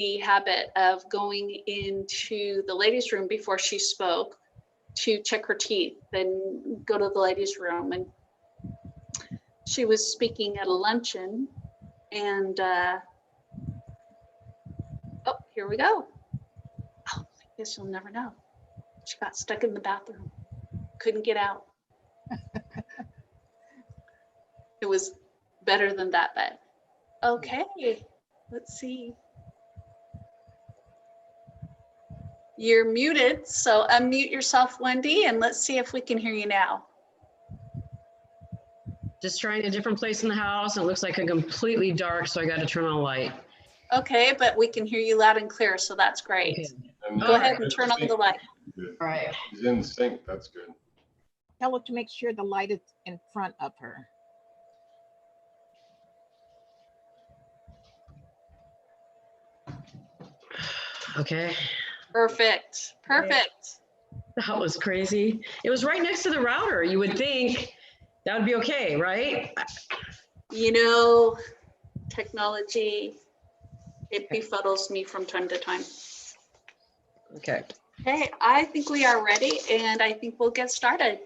the habit of going into the ladies' room before she spoke to check her teeth, then go to the ladies' room. And she was speaking at a luncheon, and oh, here we go. Oh, I guess you'll never know. She got stuck in the bathroom, couldn't get out. It was better than that, but okay, let's see. You're muted, so unmute yourself, Wendy, and let's see if we can hear you now. Just trying a different place in the house. It looks like a completely dark, so I got to turn on a light. Okay, but we can hear you loud and clear, so that's great. Okay. Go ahead and turn on the light. All right. She's in sync, that's good. Tell her to make sure the light is in front of her. Okay. Perfect, perfect. That was crazy. It was right next to the router. You would think that would be okay, right? You know, technology, it befuddles me from time to time. Okay. Okay, I think we are ready, and I think we'll get started.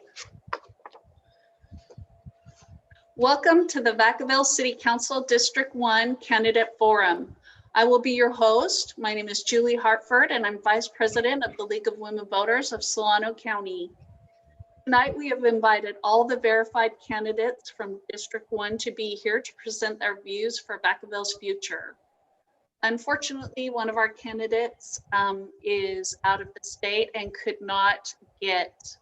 Welcome to the Vacaville City Council District 1 Candidate Forum. I will be your host. My name is Julie Hartford, and I'm Vice President of the League of Women Voters of Solano County. Tonight, we have invited all the verified candidates from District 1 to be here to present their views for Vacaville's future. Unfortunately, one of our candidates is out of the state and could not get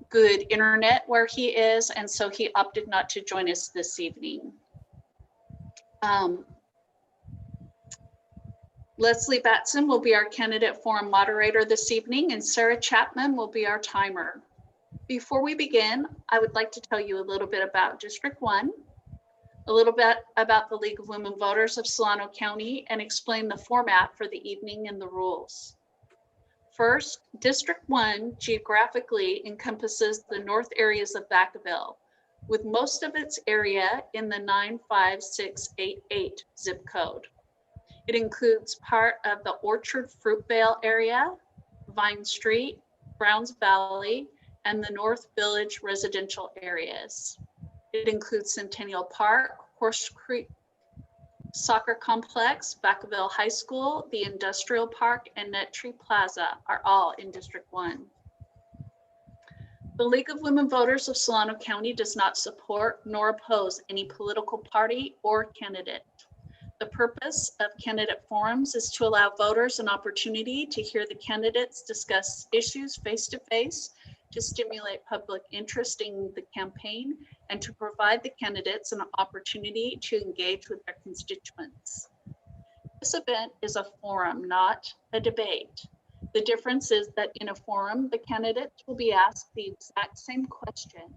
good internet where he is, and so he opted not to join us this evening. Leslie Batson will be our candidate forum moderator this evening, and Sarah Chapman will be our timer. Before we begin, I would like to tell you a little bit about District 1, a little bit about the League of Women Voters of Solano County, and explain the format for the evening and the rules. First, District 1 geographically encompasses the north areas of Vacaville, with most of its area in the 95688 zip code. It includes part of the Orchard Fruitvale area, Vine Street, Browns Valley, and the North Village residential areas. It includes Centennial Park, Horse Creek Soccer Complex, Vacaville High School, the Industrial Park, and Nut Tree Plaza are all in District 1. The League of Women Voters of Solano County does not support nor oppose any political party or candidate. The purpose of candidate forums is to allow voters an opportunity to hear the candidates discuss issues face-to-face, to stimulate public interest in the campaign, and to provide the candidates an opportunity to engage with their constituents. This event is a forum, not a debate. The difference is that in a forum, the candidates will be asked the exact same question.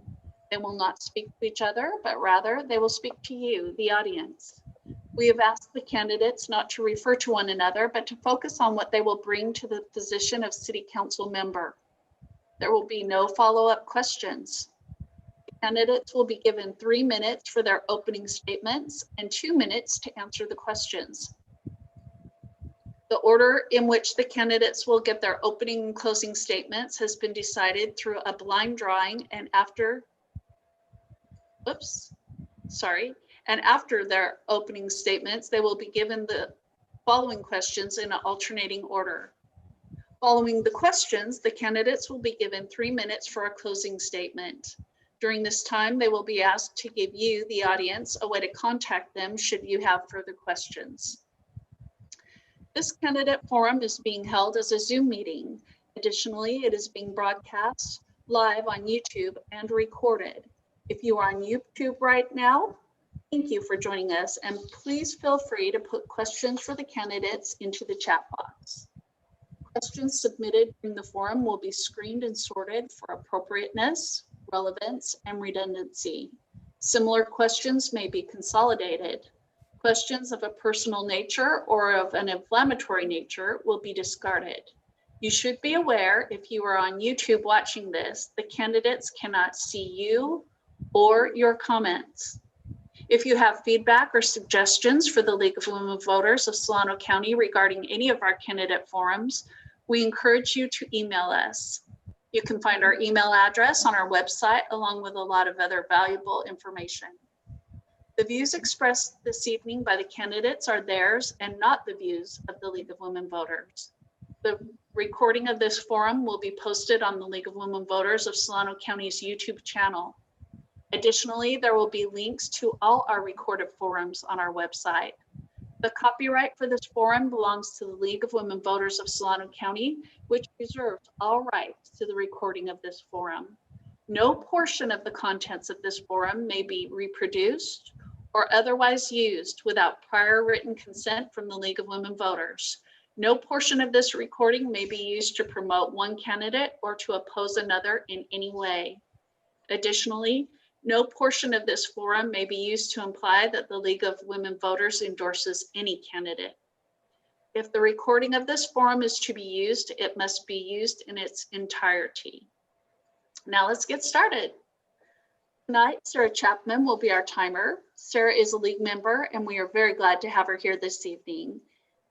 They will not speak to each other, but rather they will speak to you, the audience. We have asked the candidates not to refer to one another, but to focus on what they will bring to the position of City Council member. There will be no follow-up questions. The candidates will be given 3 minutes for their opening statements and 2 minutes to answer the questions. The order in which the candidates will get their opening and closing statements has been decided through a blind drawing, and after their opening statements, they will be given the following questions in an alternating order. Following the questions, the candidates will be given 3 minutes for a closing statement. During this time, they will be asked to give you, the audience, a way to contact them should you have further questions. This candidate forum is being held as a Zoom meeting. Additionally, it is being broadcast live on YouTube and recorded. If you are on YouTube right now, thank you for joining us, and please feel free to put questions for the candidates into the chat box. Questions submitted during the forum will be screened and sorted for appropriateness, relevance, and redundancy. Similar questions may be consolidated. Questions of a personal nature or of an inflammatory nature will be discarded. You should be aware, if you are on YouTube watching this, the candidates cannot see you or your comments. If you have feedback or suggestions for the League of Women Voters of Solano County regarding any of our candidate forums, we encourage you to email us. You can find our email address on our website, along with a lot of other valuable information. The views expressed this evening by the candidates are theirs and not the views of the League of Women Voters. The recording of this forum will be posted on the League of Women Voters of Solano County's YouTube channel. Additionally, there will be links to all our recorded forums on our website. The copyright for this forum belongs to the League of Women Voters of Solano County, which reserves all rights to the recording of this forum. No portion of the contents of this forum may be reproduced or otherwise used without prior written consent from the League of Women Voters. No portion of this recording may be used to promote one candidate or to oppose another in any way. Additionally, no portion of this forum may be used to imply that the League of Women Voters endorses any candidate. If the recording of this forum is to be used, it must be used in its entirety. Now let's get started. Tonight, Sarah Chapman will be our timer. Sarah is a League member, and we are very glad to have her here this evening.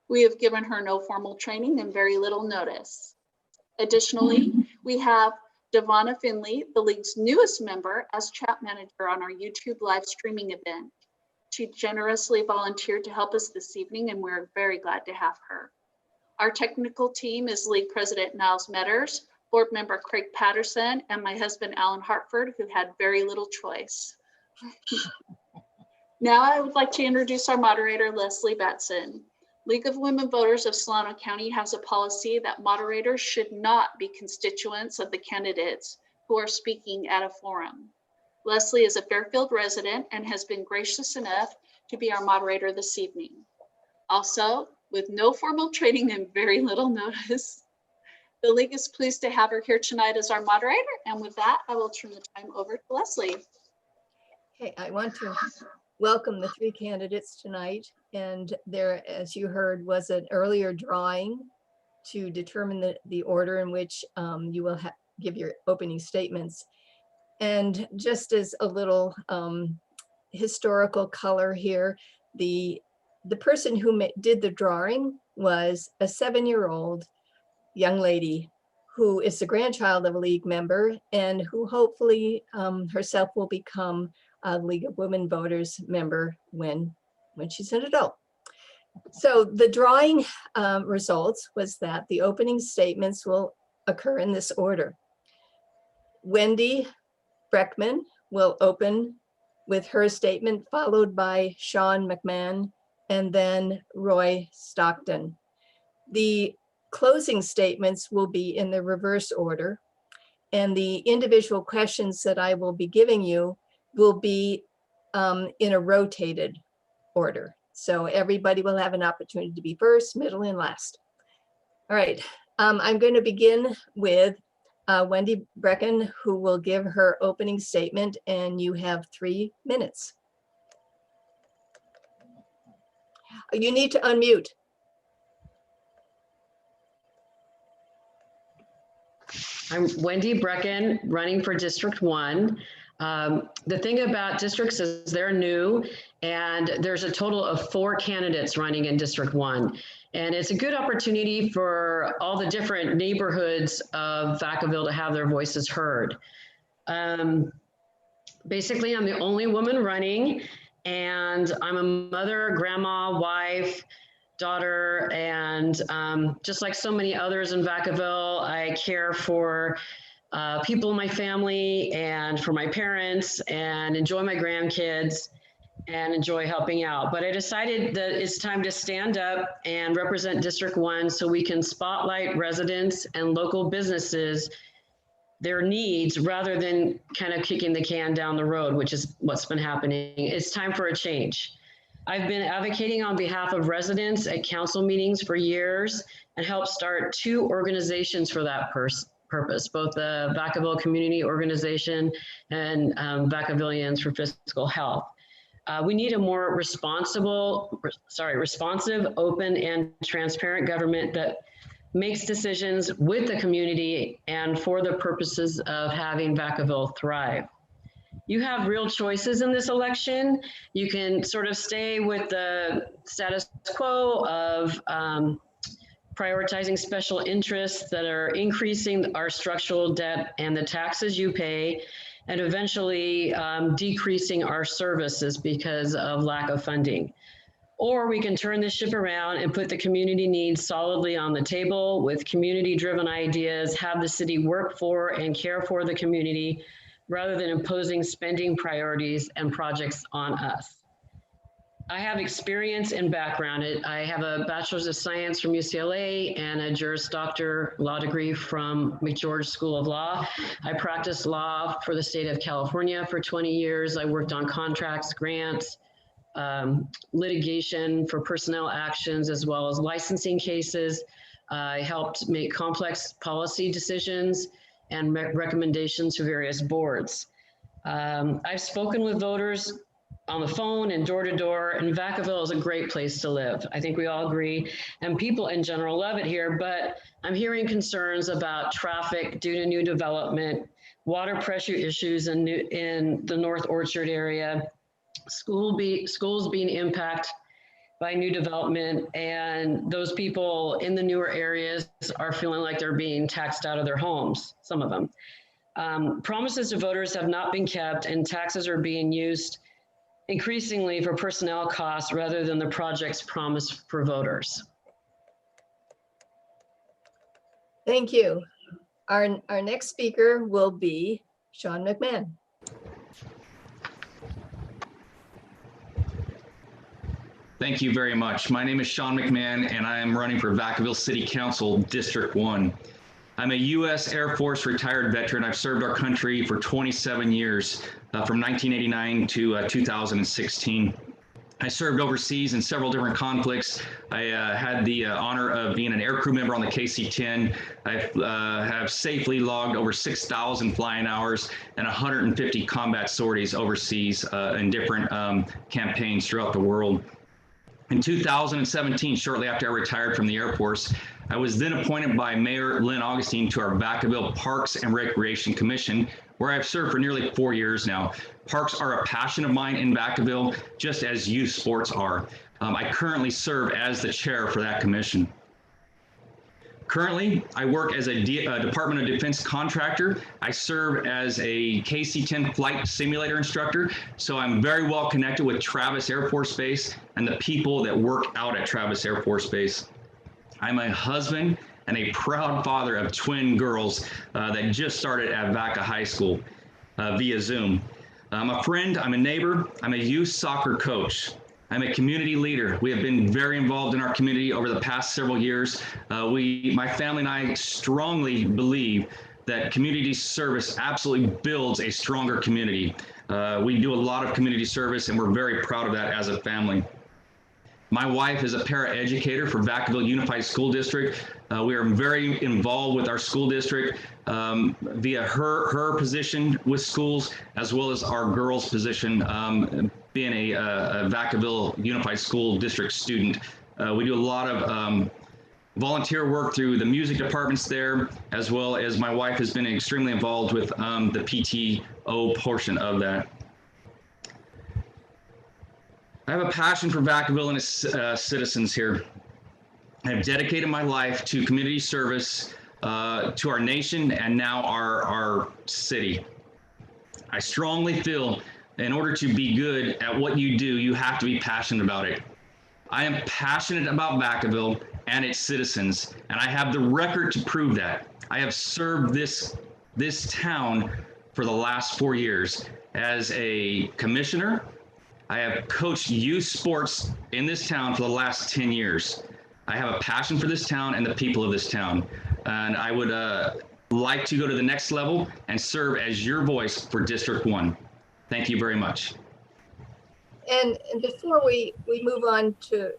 We have given her no formal training and very little notice. Additionally, we have Devonna Finley, the League's newest member, as chat manager on our YouTube live streaming event. She generously volunteered to help us this evening, and we're very glad to have her. Our technical team is League President Niles Metters, Board Member Craig Patterson, and my husband, Alan Hartford, who had very little choice. Now I would like to introduce our moderator, Leslie Batson. League of Women Voters of Solano County has a policy that moderators should not be constituents of the candidates who are speaking at a forum. Leslie is a Fairfield resident and has been gracious enough to be our moderator this evening. Also, with no formal training and very little notice, the League is pleased to have her here tonight as our moderator. And with that, I will turn the time over to Leslie. Hey, I want to welcome the three candidates tonight. And there, as you heard, was an earlier drawing to determine the order in which you will give your opening statements. And just as a little historical color here, the person who did the drawing was a 7-year-old young lady who is the grandchild of a League member and who hopefully herself will become a League of Women Voters member when she's an adult. So the drawing results was that the opening statements will occur in this order. Wendy Breckman will open with her statement, followed by Sean McMahon and then Roy Stockton. The closing statements will be in the reverse order, and the individual questions that I will be giving you will be in a rotated order. So everybody will have an opportunity to be first, middle, and last. All right, I'm going to begin with Wendy Brecken, who will give her opening statement, and you have 3 minutes. You need to unmute. I'm Wendy Brecken, running for District 1. The thing about districts is they're new, and there's a total of 4 candidates running in District 1. And it's a good opportunity for all the different neighborhoods of Vacaville to have their voices heard. Basically, I'm the only woman running, and I'm a mother, grandma, wife, daughter, and just like so many others in Vacaville, I care for people in my family and for my parents and enjoy my grandkids and enjoy helping out. But I decided that it's time to stand up and represent District 1 so we can spotlight residents and local businesses, their needs, rather than kind of kicking the can down the road, which is what's been happening. It's time for a change. I've been advocating on behalf of residents at council meetings for years and helped start 2 organizations for that purpose, both the Vacaville Community Organization and Vacavillians for Physical Health. We need a more responsive, open, and transparent government that makes decisions with the community and for the purposes of having Vacaville thrive. You have real choices in this election. You can sort of stay with the status quo of prioritizing special interests that are increasing our structural debt and the taxes you pay, and eventually decreasing our services because of lack of funding. Or we can turn this ship around and put the community needs solidly on the table with community-driven ideas, have the city work for and care for the community rather than imposing spending priorities and projects on us. I have experience and background. I have a bachelor's of science from UCLA and a Juris Doctor law degree from McGeorge School of Law. I practiced law for the state of California for 20 years. I worked on contracts, grants, litigation for personnel actions, as well as licensing cases. I helped make complex policy decisions and recommendations to various boards. I've spoken with voters on the phone and door to door, and Vacaville is a great place to live. I think we all agree, and people in general love it here, but I'm hearing concerns about traffic due to new development, water pressure issues in the North Orchard area, schools being impacted by new development, and those people in the newer areas are feeling like they're being taxed out of their homes, some of them. Promises to voters have not been kept, and taxes are being used increasingly for personnel costs rather than the projects promised for voters. Thank you. Our next speaker will be Sean McMahon. Thank you very much. My name is Sean McMahon, and I am running for Vacaville City Council, District 1. I'm a U.S. Air Force retired veteran. I've served our country for 27 years, from 1989 to 2016. I served overseas in several different conflicts. I had the honor of being an aircrew member on the KC-10. I have safely logged over 6,000 flying hours and 150 combat sorties overseas in different campaigns throughout the world. In 2017, shortly after I retired from the Air Force, I was then appointed by Mayor Lynn Augustine to our Vacaville Parks and Recreation Commission, where I've served for nearly 4 years now. Parks are a passion of mine in Vacaville, just as youth sports are. I currently serve as the chair for that commission. Currently, I work as a Department of Defense contractor. I serve as a KC-10 flight simulator instructor, so I'm very well connected with Travis Air Force Base and the people that work out at Travis Air Force Base. I'm a husband and a proud father of twin girls that just started at Vaca High School via Zoom. I'm a friend, I'm a neighbor, I'm a youth soccer coach. I'm a community leader. We have been very involved in our community over the past several years. My family and I strongly believe that community service absolutely builds a stronger community. We do a lot of community service, and we're very proud of that as a family. My wife is a paraeducator for Vacaville Unified School District. We are very involved with our school district via her position with schools, as well as our girls' position being a Vacaville Unified School District student. We do a lot of volunteer work through the music departments there, as well as my wife has been extremely involved with the PTO portion of that. I have a passion for Vacaville and its citizens here. I've dedicated my life to community service to our nation and now our city. I strongly feel in order to be good at what you do, you have to be passionate about it. I am passionate about Vacaville and its citizens, and I have the record to prove that. I have served this town for the last 4 years as a commissioner. I have coached youth sports in this town for the last 10 years. I have a passion for this town and the people of this town. And I would like to go to the next level and serve as your voice for District 1. Thank you very much. And before we move on to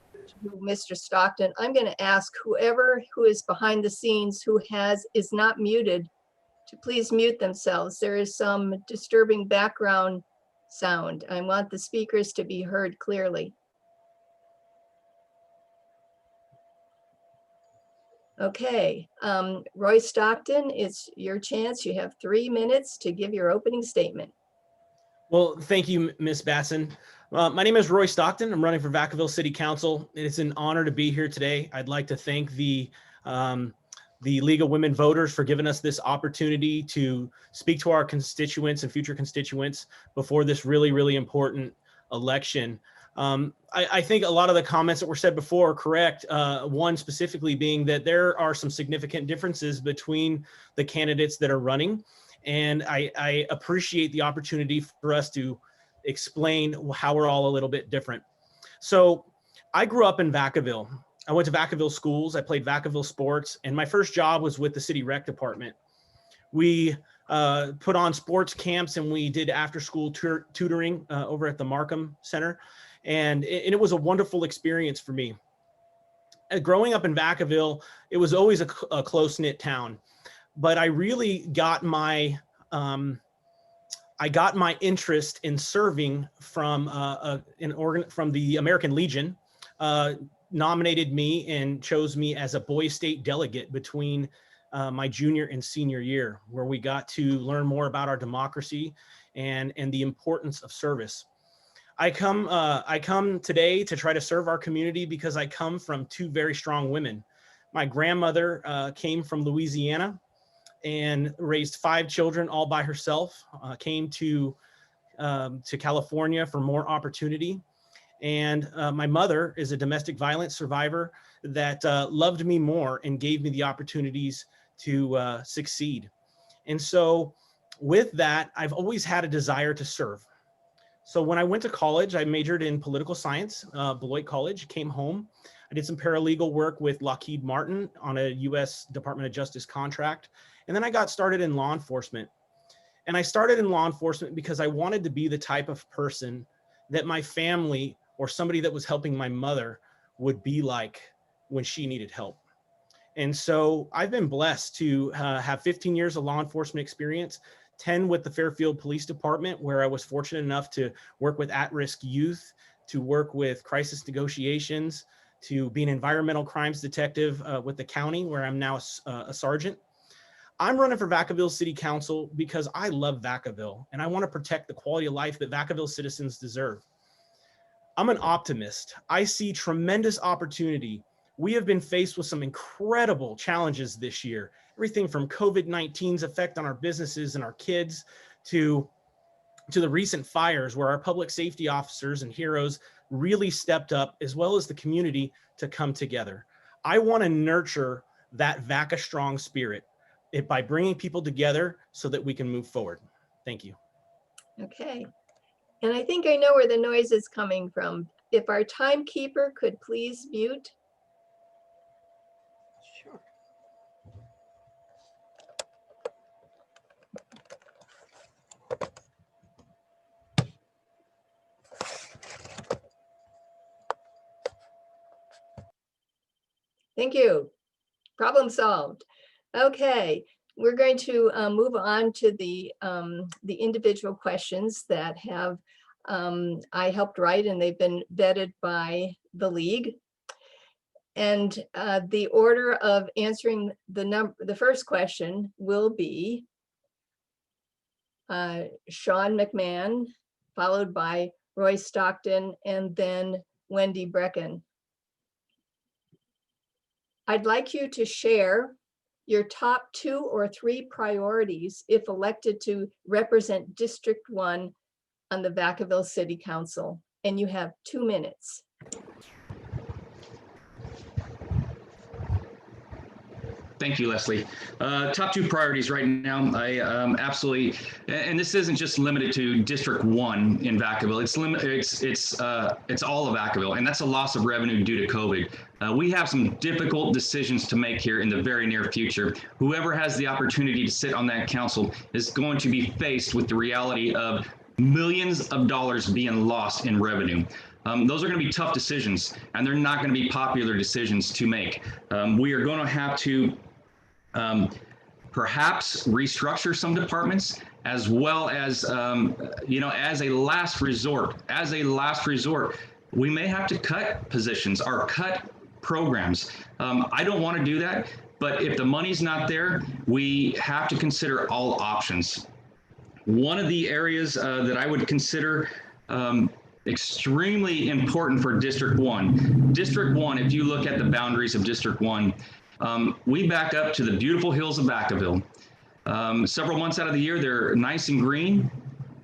Mr. Stockton, I'm going to ask whoever who is behind the scenes who is not muted to please mute themselves. There is some disturbing background sound. I want the speakers to be heard clearly. Okay, Roy Stockton, it's your chance. You have 3 minutes to give your opening statement. Well, thank you, Ms. Batson. My name is Roy Stockton. I'm running for Vacaville City Council. It's an honor to be here today. I'd like to thank the League of Women Voters for giving us this opportunity to speak to our constituents and future constituents before this really, really important election. I think a lot of the comments that were said before are correct. One specifically being that there are some significant differences between the candidates that are running. And I appreciate the opportunity for us to explain how we're all a little bit different. So I grew up in Vacaville. I went to Vacaville schools. I played Vacaville sports, and my first job was with the city rec department. We put on sports camps and we did after school tutoring over at the Markham Center. And it was a wonderful experience for me. Growing up in Vacaville, it was always a close-knit town. But I really got my interest in serving from the American Legion, nominated me and chose me as a Boy State delegate between my junior and senior year, where we got to learn more about our democracy and the importance of service. I come today to try to serve our community because I come from two very strong women. My grandmother came from Louisiana and raised 5 children all by herself, came to California for more opportunity. And my mother is a domestic violence survivor that loved me more and gave me the opportunities to succeed. And so with that, I've always had a desire to serve. So when I went to college, I majored in political science, Beloit College, came home. I did some paralegal work with Lockheed Martin on a U.S. Department of Justice contract. And then I got started in law enforcement. And I started in law enforcement because I wanted to be the type of person that my family or somebody that was helping my mother would be like when she needed help. And so I've been blessed to have 15 years of law enforcement experience, 10 with the Fairfield Police Department, where I was fortunate enough to work with at-risk youth, to work with crisis negotiations, to be an environmental crimes detective with the county, where I'm now a sergeant. I'm running for Vacaville City Council because I love Vacaville and I want to protect the quality of life that Vacaville citizens deserve. I'm an optimist. I see tremendous opportunity. We have been faced with some incredible challenges this year, everything from COVID-19's effect on our businesses and our kids to the recent fires, where our public safety officers and heroes really stepped up, as well as the community, to come together. I want to nurture that VACA strong spirit by bringing people together so that we can move forward. Thank you. Okay. And I think I know where the noise is coming from. If our timekeeper could please mute. Sure. Thank you. Problem solved. Okay, we're going to move on to the individual questions that have I helped write, and they've been vetted by the league. And the order of answering the first question will be Sean McMahon, followed by Roy Stockton, and then Wendy Brecken. I'd like you to share your top 2 or 3 priorities if elected to represent District 1 on the Vacaville City Council, and you have 2 minutes. Thank you, Leslie. Top 2 priorities right now. I absolutely, and this isn't just limited to District 1 in Vacaville. It's all of Vacaville, and that's a loss of revenue due to COVID. We have some difficult decisions to make here in the very near future. Whoever has the opportunity to sit on that council is going to be faced with the reality of millions of dollars being lost in revenue. Those are going to be tough decisions, and they're not going to be popular decisions to make. We are going to have to perhaps restructure some departments, as well as, as a last resort, we may have to cut positions or cut programs. I don't want to do that, but if the money's not there, we have to consider all options. One of the areas that I would consider extremely important for District 1. District 1, if you look at the boundaries of District 1, we back up to the beautiful hills of Vacaville. Several months out of the year, they're nice and green,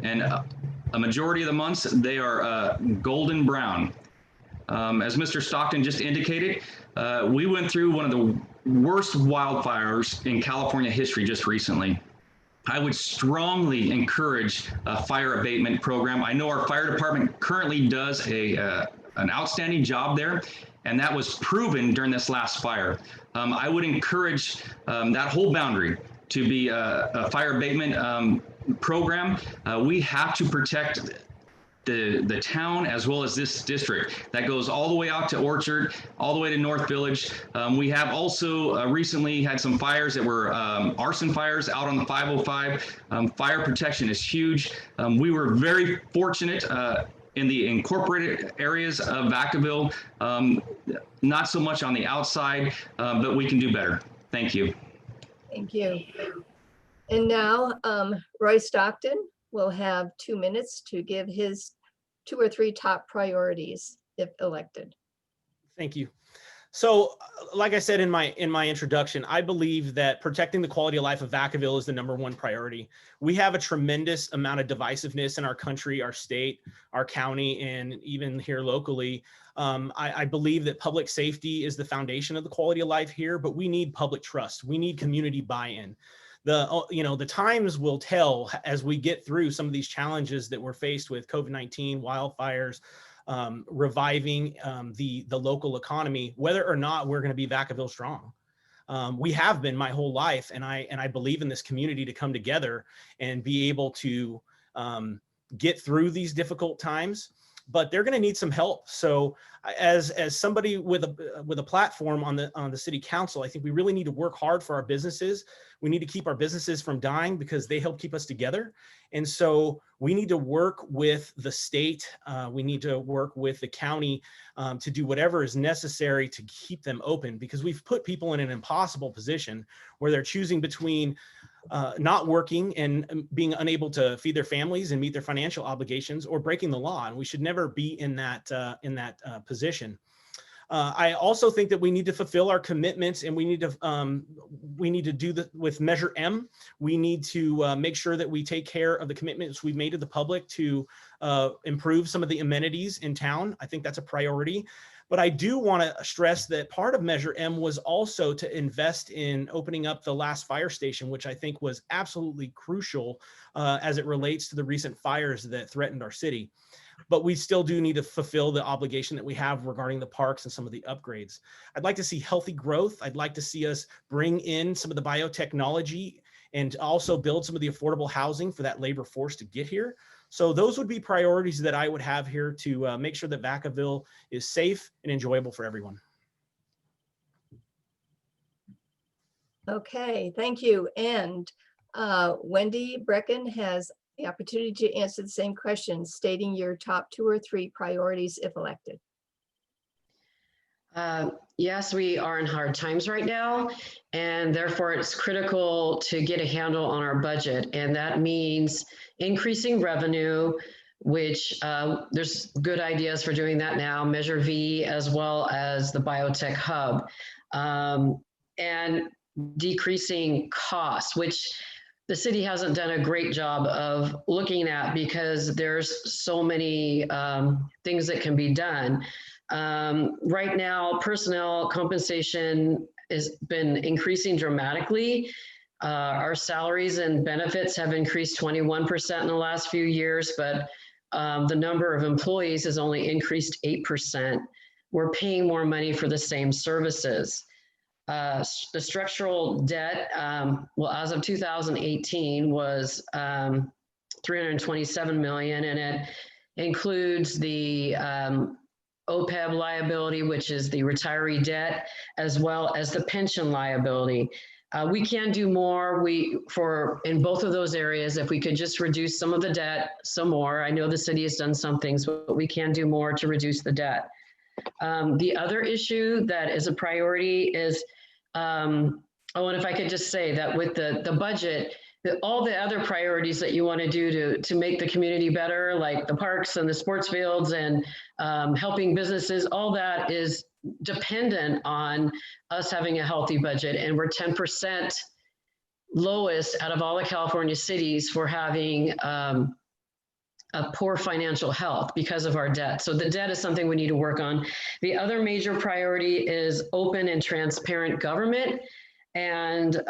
and a majority of the months, they are golden brown. As Mr. Stockton just indicated, we went through one of the worst wildfires in California history just recently. I would strongly encourage a fire abatement program. I know our fire department currently does an outstanding job there, and that was proven during this last fire. I would encourage that whole boundary to be a fire abatement program. We have to protect the town as well as this district. That goes all the way out to Orchard, all the way to North Village. We have also recently had some fires that were arson fires out on the 505. Fire protection is huge. We were very fortunate in the incorporated areas of Vacaville, not so much on the outside, but we can do better. Thank you. Thank you. And now Roy Stockton will have 2 minutes to give his 2 or 3 top priorities if elected. Thank you. So, like I said in my introduction, I believe that protecting the quality of life of Vacaville is the #1 priority. We have a tremendous amount of divisiveness in our country, our state, our county, and even here locally. I believe that public safety is the foundation of the quality of life here, but we need public trust. We need community buy-in. The times will tell as we get through some of these challenges that we're faced with: COVID-19, wildfires, reviving the local economy, whether or not we're going to be Vacaville strong. We have been my whole life, and I believe in this community to come together and be able to get through these difficult times. But they're going to need some help. So, as somebody with a platform on the city council, I think we really need to work hard for our businesses. We need to keep our businesses from dying because they help keep us together. And so we need to work with the state. We need to work with the county to do whatever is necessary to keep them open, because we've put people in an impossible position where they're choosing between not working and being unable to feed their families and meet their financial obligations, or breaking the law. And we should never be in that position. I also think that we need to fulfill our commitments, and we need to do that with Measure M. We need to make sure that we take care of the commitments we've made to the public to improve some of the amenities in town. I think that's a priority. But I do want to stress that part of Measure M was also to invest in opening up the last fire station, which I think was absolutely crucial as it relates to the recent fires that threatened our city. But we still do need to fulfill the obligation that we have regarding the parks and some of the upgrades. I'd like to see healthy growth. I'd like to see us bring in some of the biotechnology and also build some of the affordable housing for that labor force to get here. So those would be priorities that I would have here to make sure that Vacaville is safe and enjoyable for everyone. Okay, thank you. And Wendy Brecken has the opportunity to answer the same question, stating your top 2 or 3 priorities if elected. Yes, we are in hard times right now, and therefore it's critical to get a handle on our budget. And that means increasing revenue, which there's good ideas for doing that now, Measure V, as well as the biotech hub, and decreasing costs, which the city hasn't done a great job of looking at because there's so many things that can be done. Right now, personnel compensation has been increasing dramatically. Our salaries and benefits have increased 21% in the last few years, but the number of employees has only increased 8%. We're paying more money for the same services. The structural debt, well, as of 2018 was 327 million, and it includes the OPEB liability, which is the retiree debt, as well as the pension liability. We can do more in both of those areas. If we could just reduce some of the debt some more. I know the city has done some things, but we can do more to reduce the debt. The other issue that is a priority is, and if I could just say that with the budget, all the other priorities that you want to do to make the community better, like the parks and the sports fields and helping businesses, all that is dependent on us having a healthy budget. And we're 10% lowest out of all the California cities for having a poor financial health because of our debt. So the debt is something we need to work on. The other major priority is open and transparent government. And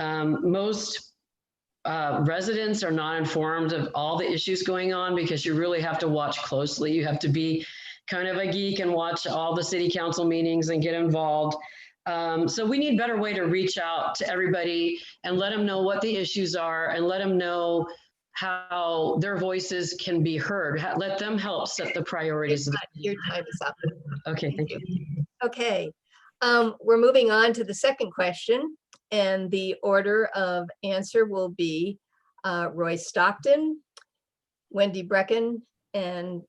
most residents are not informed of all the issues going on because you really have to watch closely. You have to be kind of a geek and watch all the city council meetings and get involved. So we need a better way to reach out to everybody and let them know what the issues are and let them know how their voices can be heard. Let them help set the priorities. Your time is up. Okay, thank you. Okay, we're moving on to the second question, and the order of answer will be Roy Stockton, Wendy Brecken, and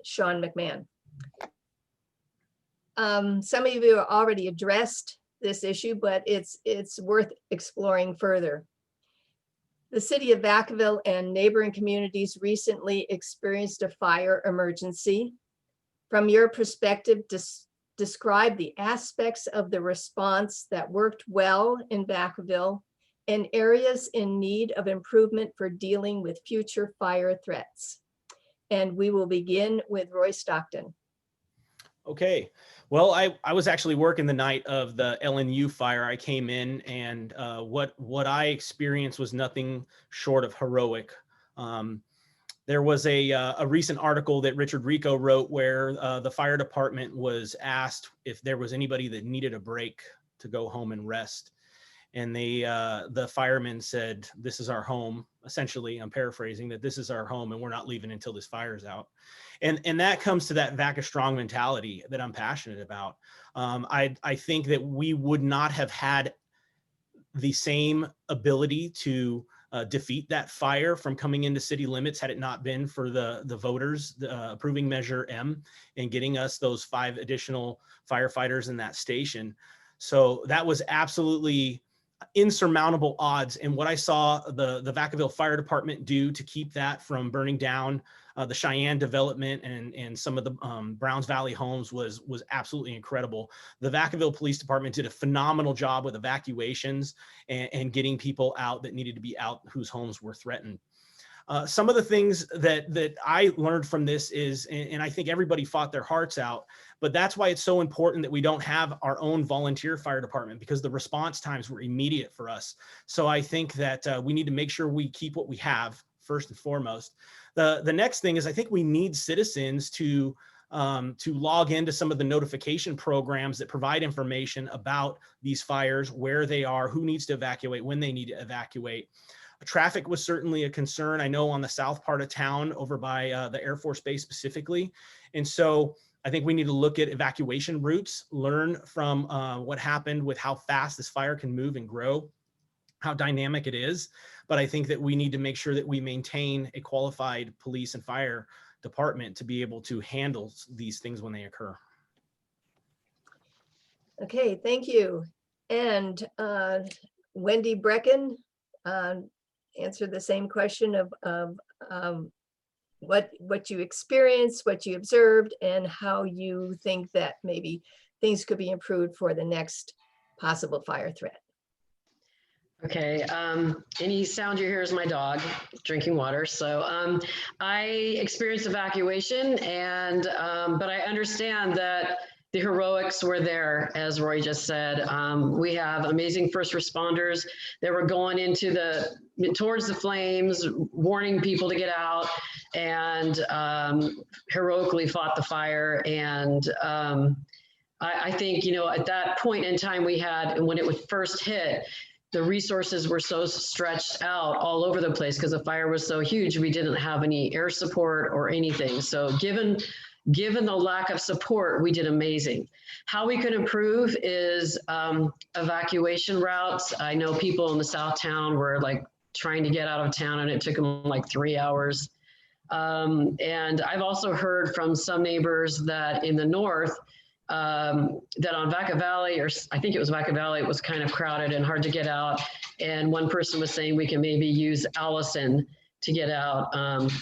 Sean McMahon. Some of you have already addressed this issue, but it's worth exploring further. The city of Vacaville and neighboring communities recently experienced a fire emergency. From your perspective, describe the aspects of the response that worked well in Vacaville and areas in need of improvement for dealing with future fire threats. And we will begin with Roy Stockton. Okay. Well, I was actually working the night of the LNU fire. I came in and what I experienced was nothing short of heroic. There was a recent article that Richard Rico wrote where the fire department was asked if there was anybody that needed a break to go home and rest. And the firemen said, "This is our home." Essentially, I'm paraphrasing, that this is our home and we're not leaving until this fire's out. And that comes to that VACA strong mentality that I'm passionate about. I think that we would not have had the same ability to defeat that fire from coming into city limits had it not been for the voters approving Measure M and getting us those 5 additional firefighters in that station. So that was absolutely insurmountable odds. And what I saw the Vacaville Fire Department do to keep that from burning down the Cheyenne development and some of the Browns Valley homes was absolutely incredible. The Vacaville Police Department did a phenomenal job with evacuations and getting people out that needed to be out whose homes were threatened. Some of the things that I learned from this is, and I think everybody fought their hearts out, but that's why it's so important that we don't have our own volunteer fire department, because the response times were immediate for us. So I think that we need to make sure we keep what we have first and foremost. The next thing is, I think we need citizens to log into some of the notification programs that provide information about these fires, where they are, who needs to evacuate, when they need to evacuate. Traffic was certainly a concern, I know, on the south part of town over by the Air Force Base specifically. And so I think we need to look at evacuation routes, learn from what happened with how fast this fire can move and grow, how dynamic it is. But I think that we need to make sure that we maintain a qualified police and fire department to be able to handle these things when they occur. Okay, thank you. And Wendy Brecken, answer the same question of what you experienced, what you observed, and how you think that maybe things could be improved for the next possible fire threat. Okay, any sound you hear is my dog drinking water. So I experienced evacuation, and but I understand that the heroics were there, as Roy just said. We have amazing first responders that were going towards the flames, warning people to get out, and heroically fought the fire. And I think, you know, at that point in time we had, when it would first hit, the resources were so stretched out all over the place because the fire was so huge. We didn't have any air support or anything. So given the lack of support, we did amazing. How we could improve is evacuation routes. I know people in the South Town were like trying to get out of town and it took them like 3 hours. And I've also heard from some neighbors that in the North, that on Vaca Valley, or I think it was Vaca Valley, it was kind of crowded and hard to get out. And one person was saying we can maybe use Allison to get out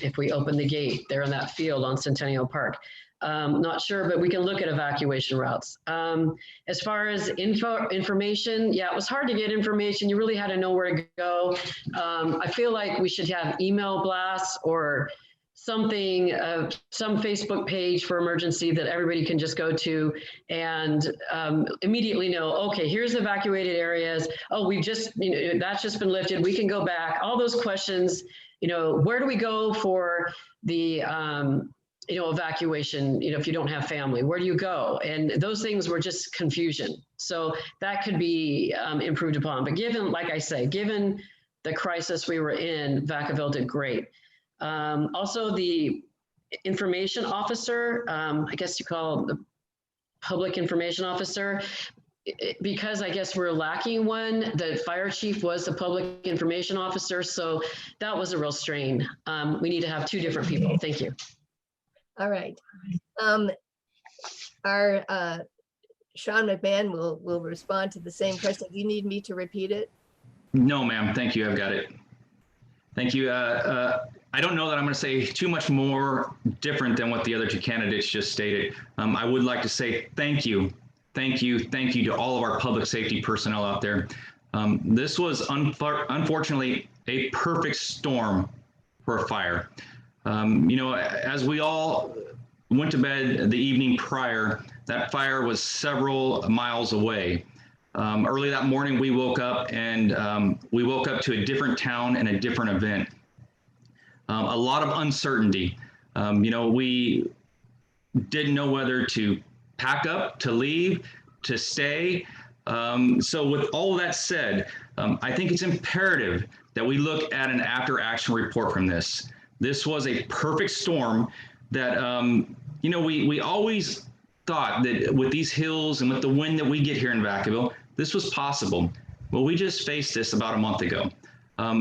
if we open the gate there in that field on Centennial Park. Not sure, but we can look at evacuation routes. As far as information, yeah, it was hard to get information. You really had to know where to go. I feel like we should have email blasts or something, some Facebook page for emergency that everybody can just go to and immediately know, okay, here's evacuated areas. Oh, we've just, that's just been lifted. We can go back. All those questions, where do we go for the, evacuation, if you don't have family, where do you go? And those things were just confusion. So that could be improved upon. But given, like I say, given the crisis we were in, Vacaville did great. Also, the information officer, I guess you call the public information officer, because I guess we're lacking one, the fire chief was the public information officer. So that was a real strain. We need to have two different people. Thank you. All right. Our Sean McMahon will respond to the same question. Do you need me to repeat it? No, ma'am. Thank you. I've got it. Thank you. I don't know that I'm going to say too much more different than what the other two candidates just stated. I would like to say thank you to all of our public safety personnel out there. This was unfortunately a perfect storm for a fire. As we all went to bed the evening prior, that fire was several miles away. Early that morning, we woke up and we woke up to a different town and a different event. A lot of uncertainty. We didn't know whether to pack up, to leave, to stay. So with all of that said, I think it's imperative that we look at an after action report from this. This was a perfect storm that, we always thought that with these hills and with the wind that we get here in Vacaville, this was possible. Well, we just faced this about a month ago.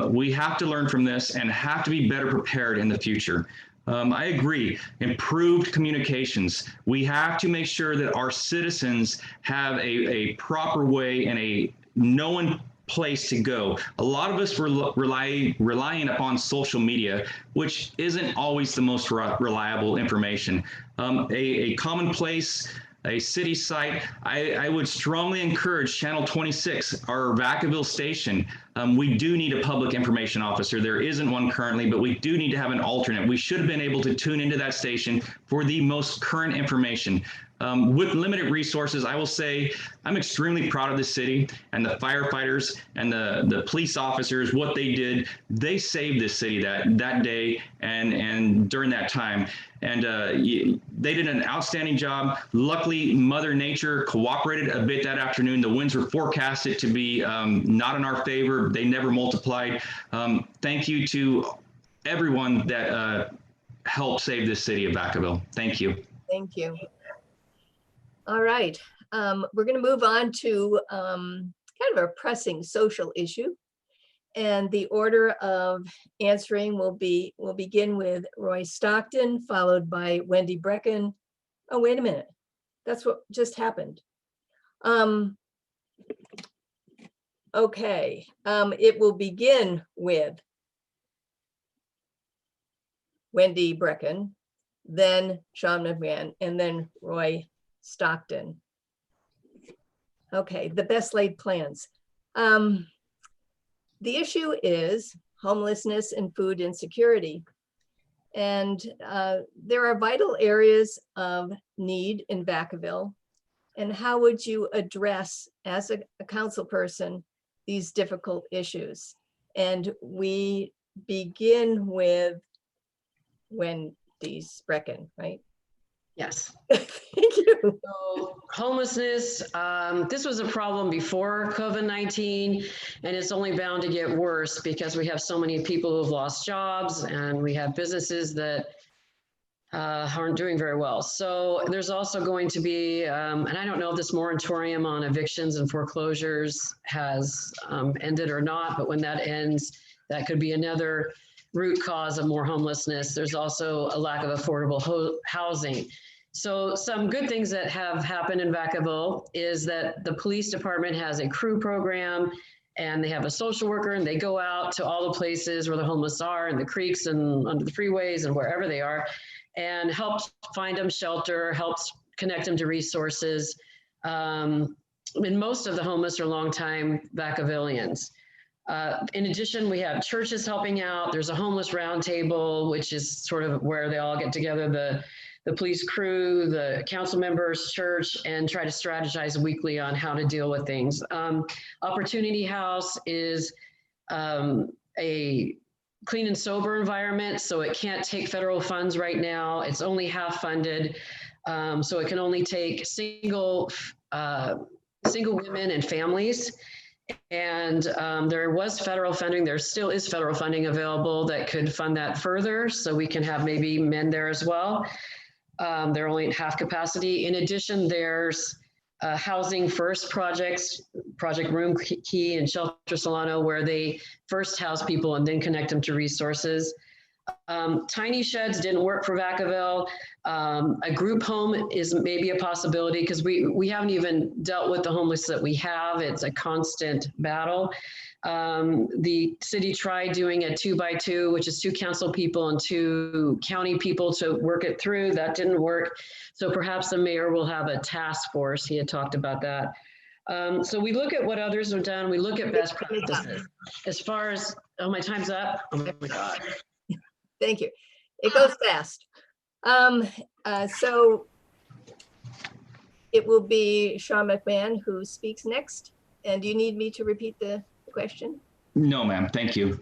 We have to learn from this and have to be better prepared in the future. I agree, improved communications. We have to make sure that our citizens have a proper way and a known place to go. A lot of us relying upon social media, which isn't always the most reliable information. A common place, a city site, I would strongly encourage Channel 26, our Vacaville station. We do need a public information officer. There isn't one currently, but we do need to have an alternate. We should have been able to tune into that station for the most current information. With limited resources, I will say I'm extremely proud of the city and the firefighters and the police officers, what they did. They saved this city that day and during that time. And they did an outstanding job. Luckily, Mother Nature cooperated a bit that afternoon. The winds were forecasted to be not in our favor. They never multiplied. Thank you to everyone that helped save this city of Vacaville. Thank you. Thank you. All right, we're going to move on to kind of a pressing social issue. And the order of answering will begin with Roy Stockton, followed by Wendy Brecken. Oh, wait a minute. That's what just happened. Okay, it will begin with Wendy Brecken, then Sean McMahon, and then Roy Stockton. Okay, the best laid plans. The issue is homelessness and food insecurity. And there are vital areas of need in Vacaville. And how would you address, as a council person, these difficult issues? And we begin with Wendy Brecken, right? Yes. Thank you. So homelessness, this was a problem before COVID-19, and it's only bound to get worse because we have so many people who've lost jobs and we have businesses that aren't doing very well. So there's also going to be, and I don't know if this moratorium on evictions and foreclosures has ended or not, but when that ends, that could be another root cause of more homelessness. There's also a lack of affordable housing. So some good things that have happened in Vacaville is that the police department has a crew program, and they have a social worker, and they go out to all the places where the homeless are, in the creeks and under the freeways and wherever they are, and helps find them shelter, helps connect them to resources. And most of the homeless are longtime Vacavillians. In addition, we have churches helping out. There's a homeless roundtable, which is sort of where they all get together, the police crew, the council members, church, and try to strategize weekly on how to deal with things. Opportunity House is a clean and sober environment, so it can't take federal funds right now. It's only half funded, so it can only take single women and families. And there was federal funding, there still is federal funding available that could fund that further, so we can have maybe men there as well. They're only at half capacity. In addition, there's Housing First projects, Project Room Key and Shelter Solano, where they first house people and then connect them to resources. Tiny sheds didn't work for Vacaville. A group home is maybe a possibility, because we haven't even dealt with the homeless that we have. It's a constant battle. The city tried doing a 2x2, which is 2 council people and 2 county people to work it through. That didn't work. So perhaps the mayor will have a task force. He had talked about that. So we look at what others have done. We look at best practices. As far as, oh, my time's up. Oh my God. Thank you. It goes fast. So it will be Sean McMahon who speaks next. And do you need me to repeat the question? No, ma'am. Thank you.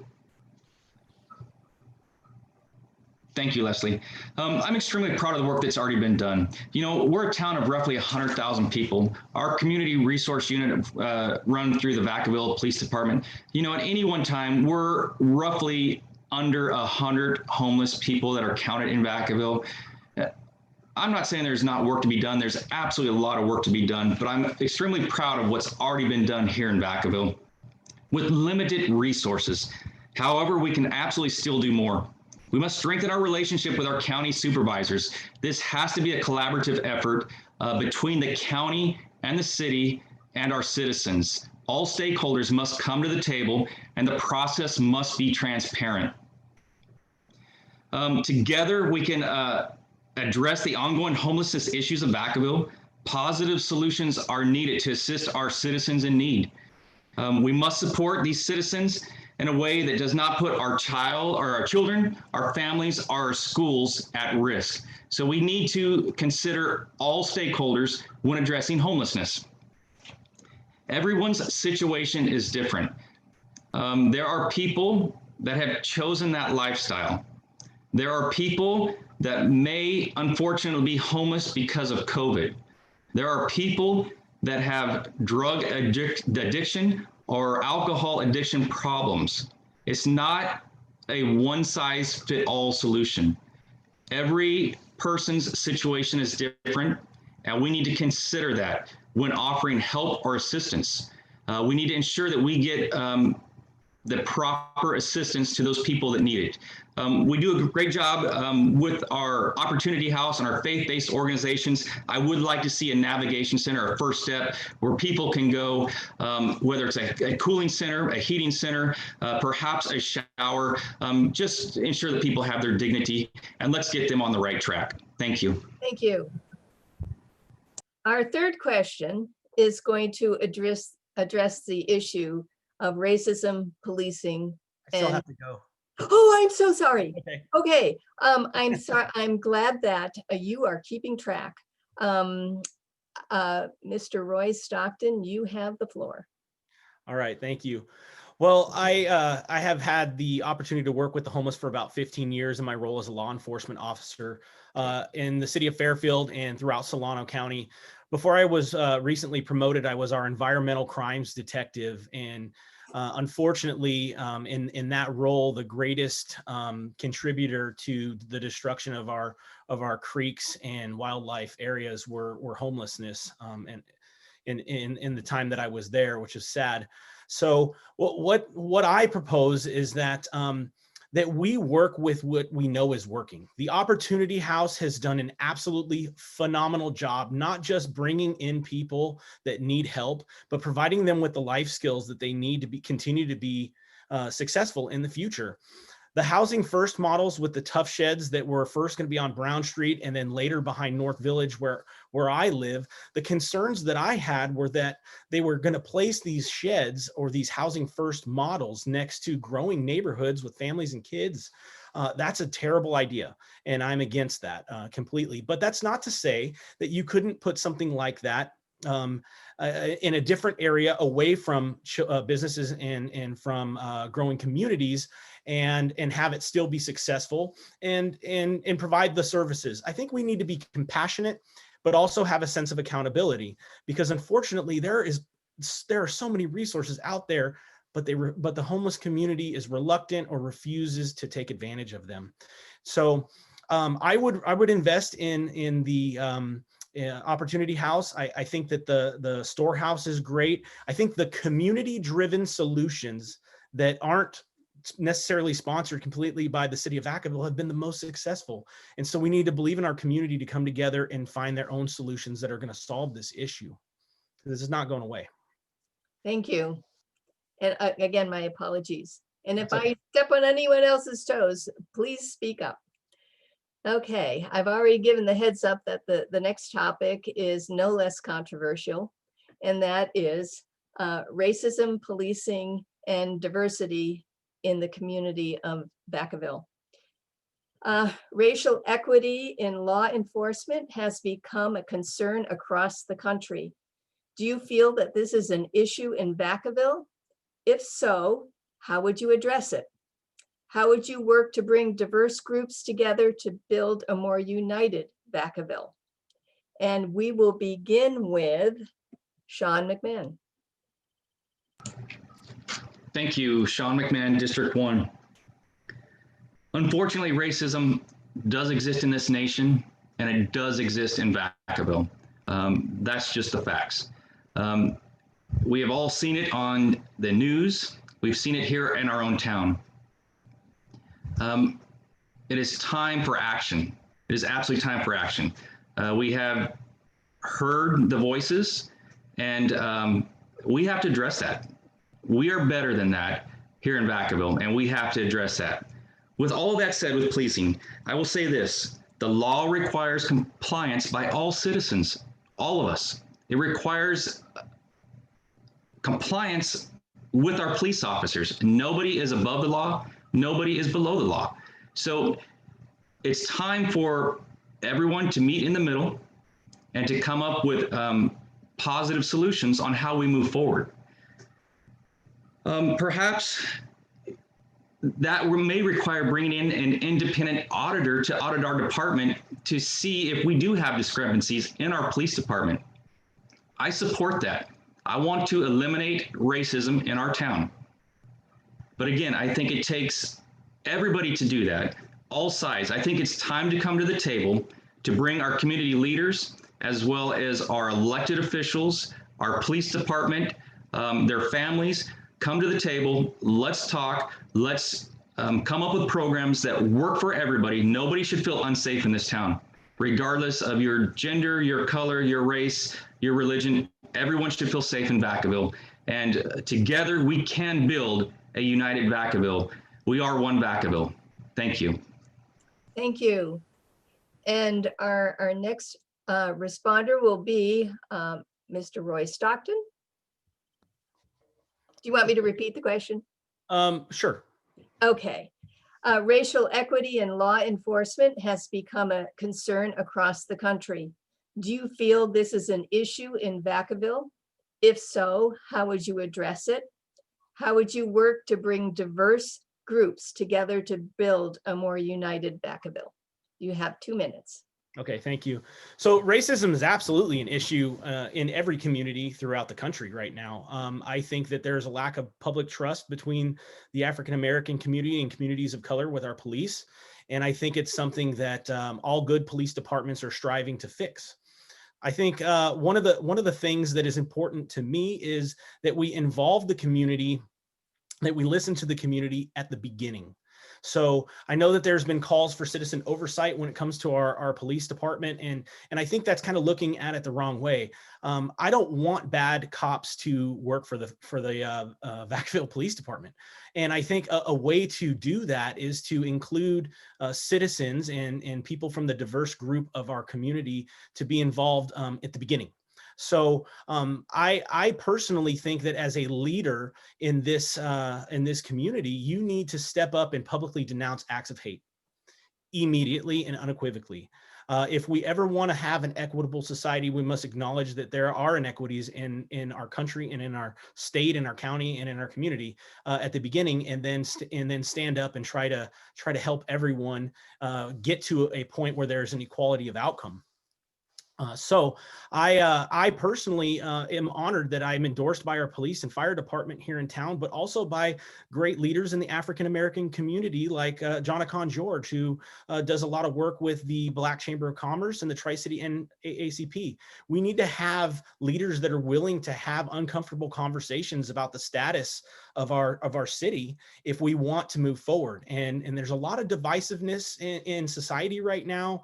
Thank you, Leslie. I'm extremely proud of the work that's already been done. You know, we're a town of roughly 100,000 people. Our community resource unit run through the Vacaville Police Department. You know, at any one time, we're roughly under 100 homeless people that are counted in Vacaville. I'm not saying there's not work to be done. There's absolutely a lot of work to be done, but I'm extremely proud of what's already been done here in Vacaville with limited resources. However, we can absolutely still do more. We must strengthen our relationship with our county supervisors. This has to be a collaborative effort between the county and the city and our citizens. All stakeholders must come to the table, and the process must be transparent. Together, we can address the ongoing homelessness issues of Vacaville. Positive solutions are needed to assist our citizens in need. We must support these citizens in a way that does not put our children, our families, our schools at risk. So we need to consider all stakeholders when addressing homelessness. Everyone's situation is different. There are people that have chosen that lifestyle. There are people that may unfortunately be homeless because of COVID. There are people that have drug addiction or alcohol addiction problems. It's not a one-size-fits-all solution. Every person's situation is different, and we need to consider that when offering help or assistance. We need to ensure that we get the proper assistance to those people that need it. We do a great job with our Opportunity House and our faith-based organizations. I would like to see a navigation center, a first step, where people can go, whether it's a cooling center, a heating center, perhaps a shower, just ensure that people have their dignity, and let's get them on the right track. Thank you. Thank you. Our third question is going to address the issue of racism, policing. I still and have to go. Oh, I'm so sorry. Okay. Okay. I'm sorry. I'm glad that you are keeping track. Mr. Roy Stockton, you have the floor. All right, thank you. Well, I have had the opportunity to work with the homeless for about 15 years in my role as a law enforcement officer in the city of Fairfield and throughout Solano County. Before I was recently promoted, I was our environmental crimes detective, and unfortunately, in that role, the greatest contributor to the destruction of our creeks and wildlife areas were homelessness, and in the time that I was there, which is sad. So what I propose is that that we work with what we know is working. The Opportunity House has done an absolutely phenomenal job, not just bringing in people that need help, but providing them with the life skills that they need to continue to be successful in the future. The housing first models with the tough sheds that were first going to be on Brown Street and then later behind North Village where I live, the concerns that I had were that they were going to place these sheds or these housing first models next to growing neighborhoods with families and kids. That's a terrible idea, and I'm against that completely. But that's not to say that you couldn't put something like that in a different area away from businesses and from growing communities, and have it still be successful and provide the services. I think we need to be compassionate, but also have a sense of accountability, because unfortunately there are so many resources out there, but the homeless community is reluctant or refuses to take advantage of them. So I would invest in the Opportunity House. I think that the storehouse is great. I think the community-driven solutions that aren't necessarily sponsored completely by the City of Vacaville have been the most successful. And so we need to believe in our community to come together and find their own solutions that are going to solve this issue. This is not going away. Thank you. And again, my apologies. And if That's okay. I step on anyone else's toes, please speak up. Okay, I've already given the heads up that the next topic is no less controversial, and that is racism, policing, and diversity in the community of Vacaville. Racial equity in law enforcement has become a concern across the country. Do you feel that this is an issue in Vacaville? If so, how would you address it? How would you work to bring diverse groups together to build a more united Vacaville? And we will begin with Sean McMahon. Thank you, Sean McMahon, District 1. Unfortunately, racism does exist in this nation, and it does exist in Vacaville. That's just the facts. We have all seen it on the news. We've seen it here in our own town. It is time for action. It is absolutely time for action. We have heard the voices, and we have to address that. We are better than that here in Vacaville, and we have to address that. With all of that said, with policing, I will say this: the law requires compliance by all citizens, all of us. It requires compliance with our police officers. Nobody is above the law. Nobody is below the law. So it's time for everyone to meet in the middle and to come up with positive solutions on how we move forward. Perhaps that may require bringing in an independent auditor to audit our department to see if we do have discrepancies in our police department. I support that. I want to eliminate racism in our town. But again, I think it takes everybody to do that, all sides. I think it's time to come to the table to bring our community leaders, as well as our elected officials, our police department, their families, come to the table. Let's talk. Let's come up with programs that work for everybody. Nobody should feel unsafe in this town, regardless of your gender, your color, your race, your religion. Everyone should feel safe in Vacaville. And together we can build a united Vacaville. We are one Vacaville. Thank you. Thank you. And our next responder will be Mr. Roy Stockton. Do you want me to repeat the question? Sure. Okay. Racial equity in law enforcement has become a concern across the country. Do you feel this is an issue in Vacaville? If so, how would you address it? How would you work to bring diverse groups together to build a more united Vacaville? You have 2 minutes. Okay, thank you. So racism is absolutely an issue in every community throughout the country right now. I think that there's a lack of public trust between the African-American community and communities of color with our police. And I think it's something that all good police departments are striving to fix. I think one of the things that is important to me is that we involve the community, that we listen to the community at the beginning. So I know that there's been calls for citizen oversight when it comes to our police department. And I think that's kind of looking at it the wrong way. I don't want bad cops to work for the Vacaville Police Department. And I think a way to do that is to include citizens and people from the diverse group of our community to be involved at the beginning. So I personally think that as a leader in this community, you need to step up and publicly denounce acts of hate immediately and unequivocally. If we ever want to have an equitable society, we must acknowledge that there are inequities in our country and in our state, in our county, and in our community at the beginning, and then stand up and try to help everyone get to a point where there's an equality of outcome. So I personally am honored that I'm endorsed by our police and fire department here in town, but also by great leaders in the African-American community like Jonathan George, who does a lot of work with the Black Chamber of Commerce and the Tri-City NAACP. We need to have leaders that are willing to have uncomfortable conversations about the status of our city if we want to move forward. And there's a lot of divisiveness in society right now,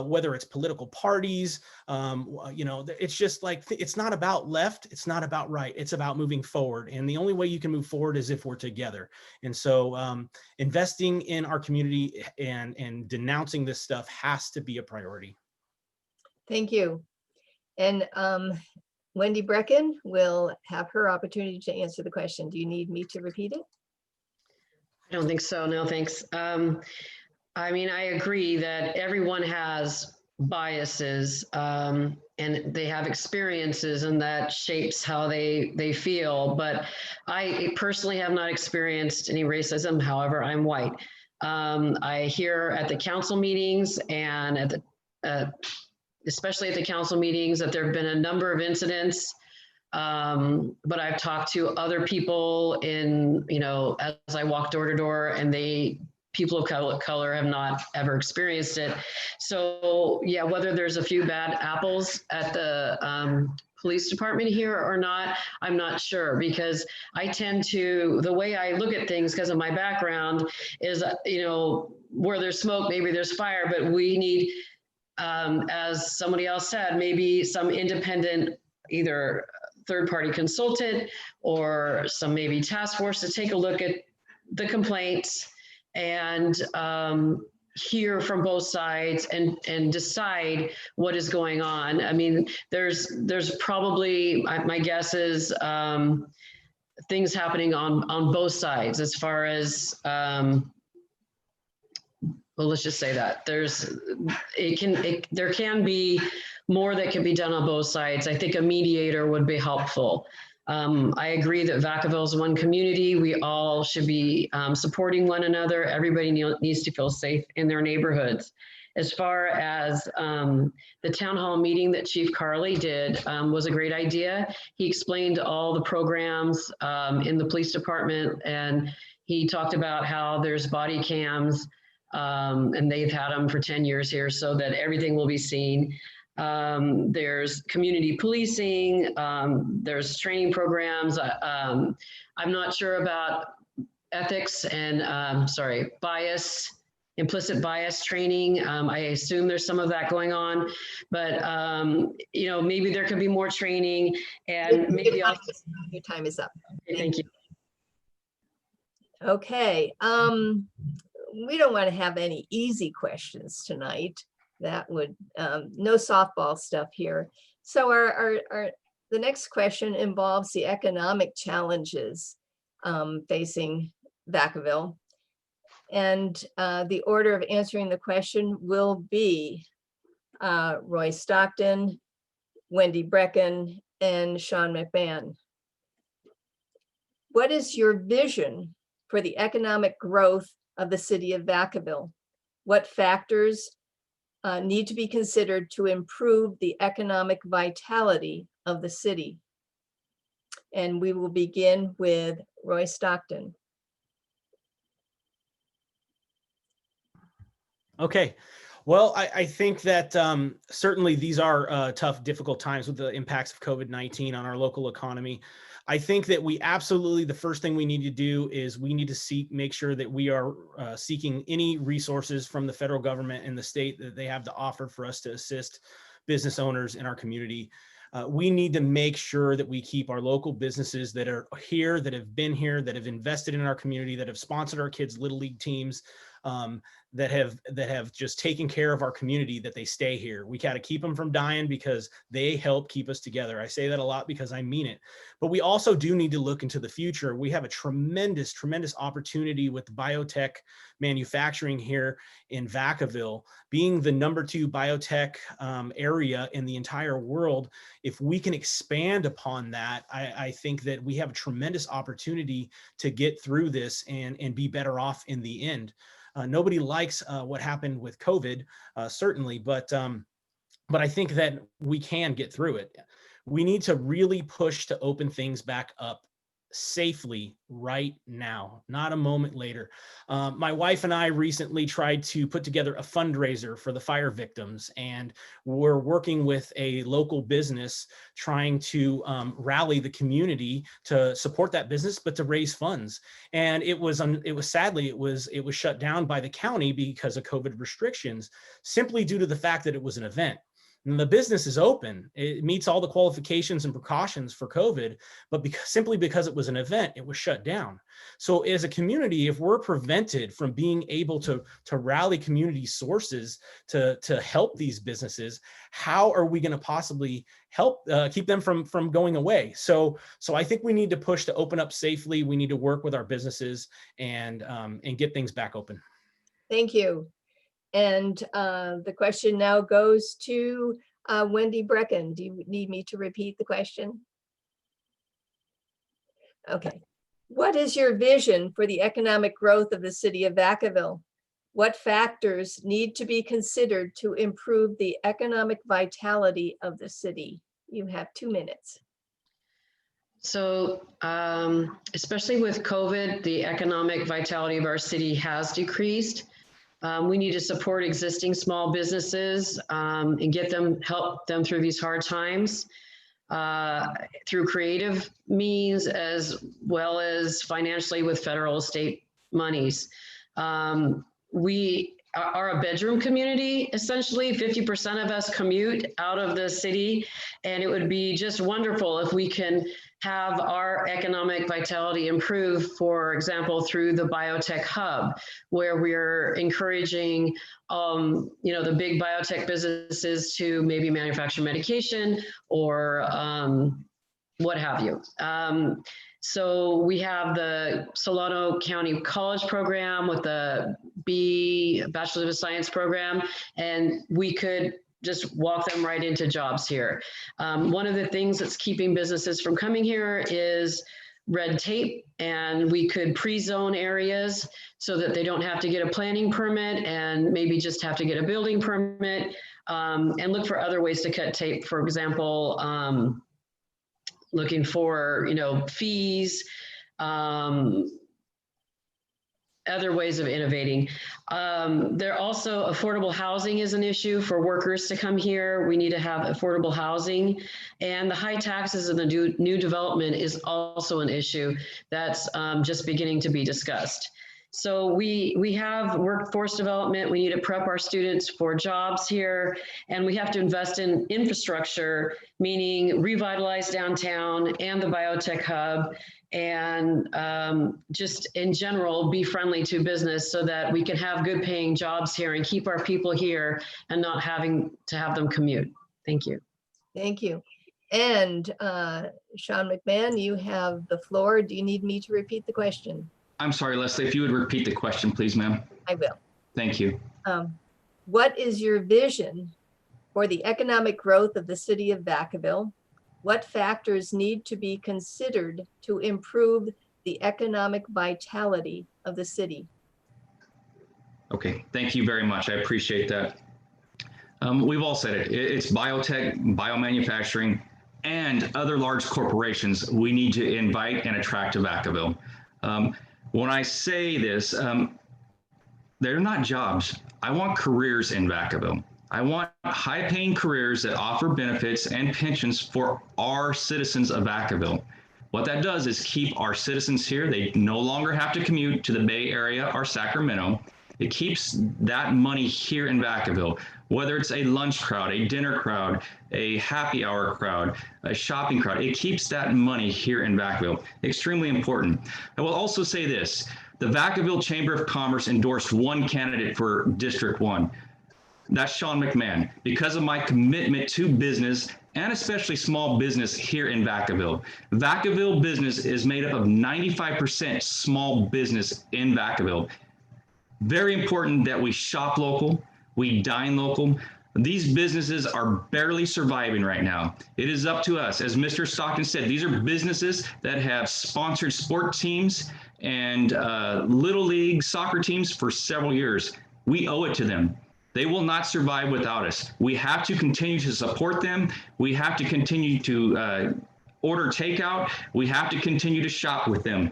whether it's political parties. It's just like, it's not about left, it's not about right, it's about moving forward. And the only way you can move forward is if we're together. And so investing in our community and denouncing this stuff has to be a priority. Thank you. And Wendy Brecken will have her opportunity to answer the question. Do you need me to repeat it? I don't think so. No, thanks. I mean, I agree that everyone has biases and they have experiences, and that shapes how they feel. But I personally have not experienced any racism. However, I'm white. I hear at the council meetings and at the especially at the council meetings that there have been a number of incidents. But I've talked to other people as I walk door to door, and people of color have not ever experienced it. So yeah, whether there's a few bad apples at the police department here or not, I'm not sure, because the way I look at things, because of my background, is, where there's smoke, maybe there's fire, but we need, as somebody else said, maybe some independent, either third-party consultant or some maybe task force to take a look at the complaints and hear from both sides and decide what is going on. I mean, there's probably, my guess is, things happening on both sides as far as, well, let's just say that there can be more that can be done on both sides. I think a mediator would be helpful. I agree that Vacaville is one community. We all should be supporting one another. Everybody needs to feel safe in their neighborhoods. As far as the town hall meeting that Chief Carley did was a great idea. He explained all the programs in the police department, and he talked about how there's body cams, and they've had them for 10 years here so that everything will be seen. There's community policing, there's training programs. I'm not sure about ethics and, bias, implicit bias training. I assume there's some of that going on, but maybe there could be more training, and maybe your time is up. Thank you. Okay. We don't want to have any easy questions tonight. That would, no softball stuff here. So the next question involves the economic challenges facing Vacaville. And the order of answering the question will be Roy Stockton, Wendy Brecken, and Sean McMahon. What is your vision for the economic growth of the city of Vacaville? What factors need to be considered to improve the economic vitality of the city? And we will begin with Roy Stockton. Okay. Well, I think that certainly these are tough, difficult times with the impacts of COVID-19 on our local economy. I think that we absolutely, the first thing we need to do is we need to make sure that we are seeking any resources from the federal government and the state that they have to offer for us to assist business owners in our community. We need to make sure that we keep our local businesses that are here, that have been here, that have invested in our community, that have sponsored our kids' Little League teams, that have just taken care of our community, that they stay here. We got to keep them from dying because they help keep us together. I say that a lot because I mean it. But we also do need to look into the future. We have a tremendous, tremendous opportunity with biotech manufacturing here in Vacaville, being the #2 biotech area in the entire world. If we can expand upon that, I think that we have a tremendous opportunity to get through this and be better off in the end. Nobody likes what happened with COVID, certainly, but I think that we can get through it. We need to really push to open things back up safely right now, not a moment later. My wife and I recently tried to put together a fundraiser for the fire victims, and we're working with a local business trying to rally the community to support that business, but to raise funds. And it was sadly shut down by the county because of COVID restrictions, simply due to the fact that it was an event. And the business is open. It meets all the qualifications and precautions for COVID, but simply because it was an event, it was shut down. So as a community, if we're prevented from being able to rally community sources to help these businesses, how are we going to possibly help keep them from going away? So I think we need to push to open up safely. We need to work with our businesses and get things back open. Thank you. And the question now goes to Wendy Brecken. Do you need me to repeat the question? Okay. What is your vision for the economic growth of the city of Vacaville? What factors need to be considered to improve the economic vitality of the city? You have 2 minutes. So especially with COVID, the economic vitality of our city has decreased. We need to support existing small businesses and help them through these hard times through creative means, as well as financially with federal state monies. We are a bedroom community, essentially. 50% of us commute out of the city, and it would be just wonderful if we can have our economic vitality improve, for example, through the biotech hub, where we're encouraging the big biotech businesses to maybe manufacture medication or what have you. So we have the Solano County College program with the Bachelor of Science program, and we could just walk them right into jobs here. One of the things that's keeping businesses from coming here is red tape, and we could pre-zone areas so that they don't have to get a planning permit and maybe just have to get a building permit, and look for other ways to cut tape. For example, looking for, fees, other ways of innovating. There also, affordable housing is an issue for workers to come here. We need to have affordable housing, and the high taxes in the new development is also an issue that's just beginning to be discussed. So we have workforce development. We need to prep our students for jobs here, and we have to invest in infrastructure, meaning revitalize downtown and the biotech hub, and just in general be friendly to business so that we can have good paying jobs here and keep our people here and not having to have them commute. Thank you. Thank you. And Sean McMahon, you have the floor. Do you need me to repeat the question? I'm sorry, Leslie, if you would repeat the question, please, ma'am. I will. Thank you. What is your vision for the economic growth of the city of Vacaville? What factors need to be considered to improve the economic vitality of the city? Okay, thank you very much. I appreciate that. We've all said it. It's biotech, biomanufacturing, and other large corporations we need to invite and attract to Vacaville. When I say this, they're not jobs. I want careers in Vacaville. I want high-paying careers that offer benefits and pensions for our citizens of Vacaville. What that does is keep our citizens here. They no longer have to commute to the Bay Area or Sacramento. It keeps that money here in Vacaville, whether it's a lunch crowd, a dinner crowd, a happy hour crowd, a shopping crowd. It keeps that money here in Vacaville. Extremely important. I will also say this. The Vacaville Chamber of Commerce endorsed one candidate for District 1. That's Sean McMahon, because of my commitment to business and especially small business here in Vacaville. Vacaville business is made up of 95% small business in Vacaville. Very important that we shop local, we dine local. These businesses are barely surviving right now. It is up to us. As Mr. Stockton said, these are businesses that have sponsored sport teams and Little League soccer teams for several years. We owe it to them. They will not survive without us. We have to continue to support them. We have to continue to order takeout. We have to continue to shop with them.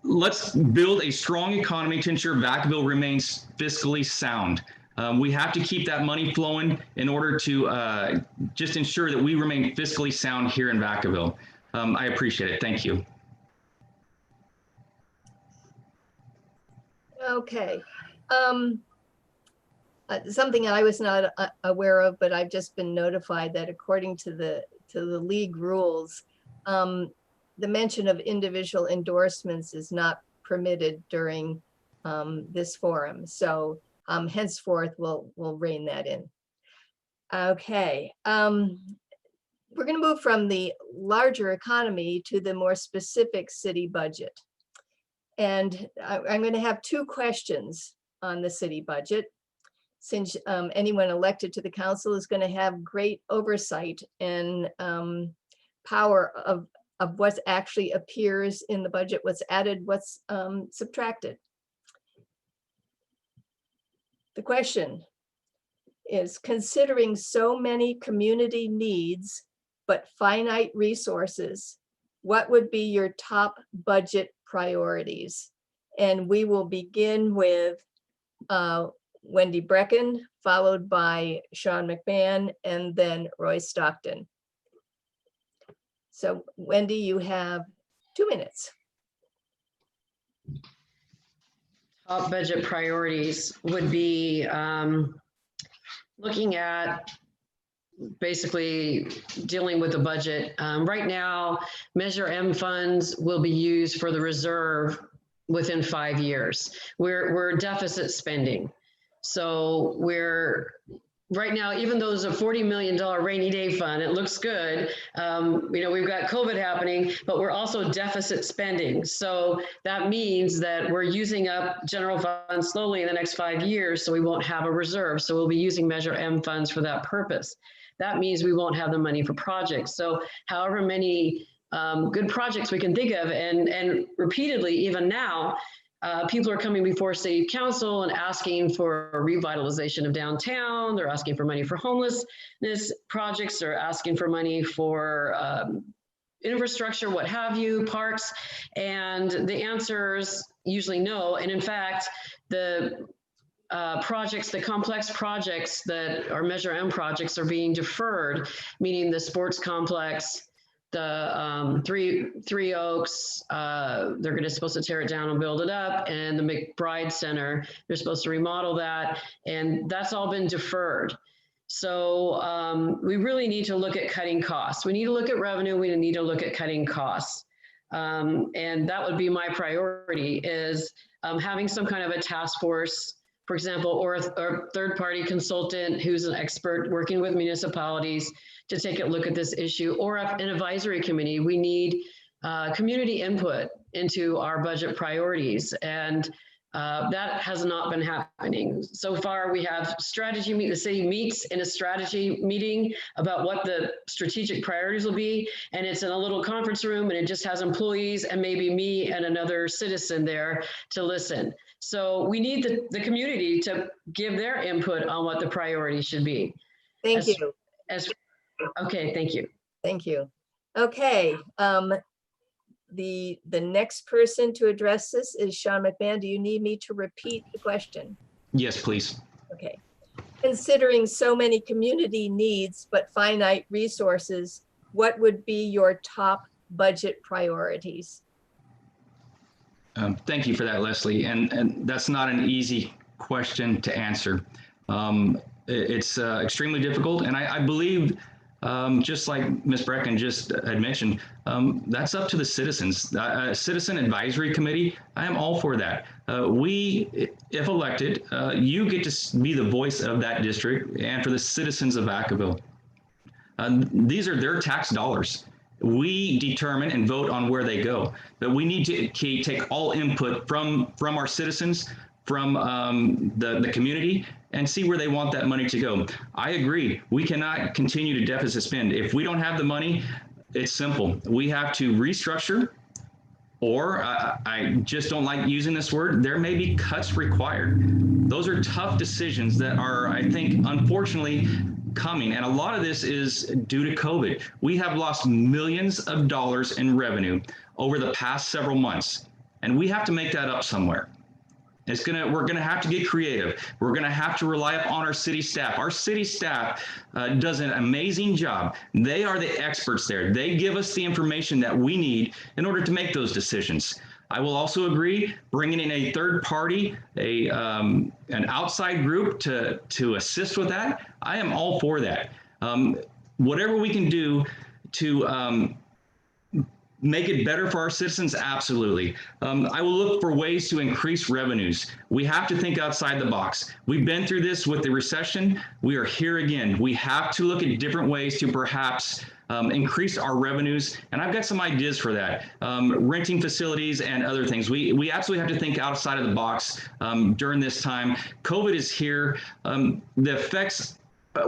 Let's build a strong economy to ensure Vacaville remains fiscally sound. We have to keep that money flowing in order to just ensure that we remain fiscally sound here in Vacaville. I appreciate it. Thank you. Okay. Something I was not aware of, but I've just been notified that according to the league rules, the mention of individual endorsements is not permitted during this forum. So henceforth, we'll rein that in. Okay. We're going to move from the larger economy to the more specific city budget. And I'm going to have two questions on the city budget, since anyone elected to the council is going to have great oversight and power of what actually appears in the budget, what's added, what's subtracted. The question is, considering so many community needs, but finite resources, what would be your top budget priorities? And we will begin with Wendy Brecken, followed by Sean McMahon, and then Roy Stockton. So Wendy, you have 2 minutes. Top budget priorities would be looking at basically dealing with the budget. Right now, Measure M funds will be used for the reserve within 5 years. We're deficit spending. So right now, even though there's a $40 million rainy day fund, it looks good. We've got COVID happening, but we're also deficit spending. So that means that we're using up general funds slowly in the next 5 years, so we won't have a reserve. So we'll be using Measure M funds for that purpose. That means we won't have the money for projects. So however many good projects we can think of, and repeatedly, even now, people are coming before city council and asking for revitalization of downtown. They're asking for money for homelessness projects. They're asking for money for infrastructure, what have you, parks. And the answer is usually no. And in fact, the projects, the complex projects that are Measure M projects are being deferred, meaning the sports complex, the Three Oaks, they're supposed to tear it down and build it up, and the McBride Center, they're supposed to remodel that, and that's all been deferred. So we really need to look at cutting costs. We need to look at revenue. We need to look at cutting costs. And that would be my priority, is having some kind of a task force, for example, or a third-party consultant who's an expert working with municipalities to take a look at this issue, or an advisory committee. We need community input into our budget priorities, and that has not been happening. So far, we have strategy meet. The city meets in a strategy meeting about what the strategic priorities will be, and it's in a little conference room, and it just has employees and maybe me and another citizen there to listen. So we need the community to give their input on what the priority should be. Thank you. Okay, thank you. Thank you. Okay. the next person to address this is Sean McMahon. Do you need me to repeat the question? Yes, please. Okay. Considering so many community needs but finite resources, what would be your top budget priorities? Thank you for that, Leslie. And that's not an easy question to answer. It's extremely difficult. And I believe, just like Ms. Brecken just had mentioned, that's up to the citizens. Citizen Advisory Committee, I am all for that. We, if elected, you get to be the voice of that district and for the citizens of Vacaville. These are their tax dollars. We determine and vote on where they go, but we need to take all input from our citizens, from the community, and see where they want that money to go. I agree. We cannot continue to deficit spend. If we don't have the money, it's simple. We have to restructure, or I just don't like using this word, there may be cuts required. Those are tough decisions that are, I think, unfortunately, coming. And a lot of this is due to COVID. We have lost millions of dollars in revenue over the past several months, and we have to make that up somewhere. We're gonna have to get creative. We're gonna have to rely upon our city staff. Our city staff does an amazing job. They are the experts there. They give us the information that we need in order to make those decisions. I will also agree, bringing in a third party, an outside group to assist with that, I am all for that. Whatever we can do to make it better for our citizens, absolutely. I will look for ways to increase revenues. We have to think outside the box. We've been through this with the recession. We are here again. We have to look at different ways to perhaps increase our revenues. And I've got some ideas for that. Renting facilities and other things. We absolutely have to think outside of the box during this time. COVID is here. The effects,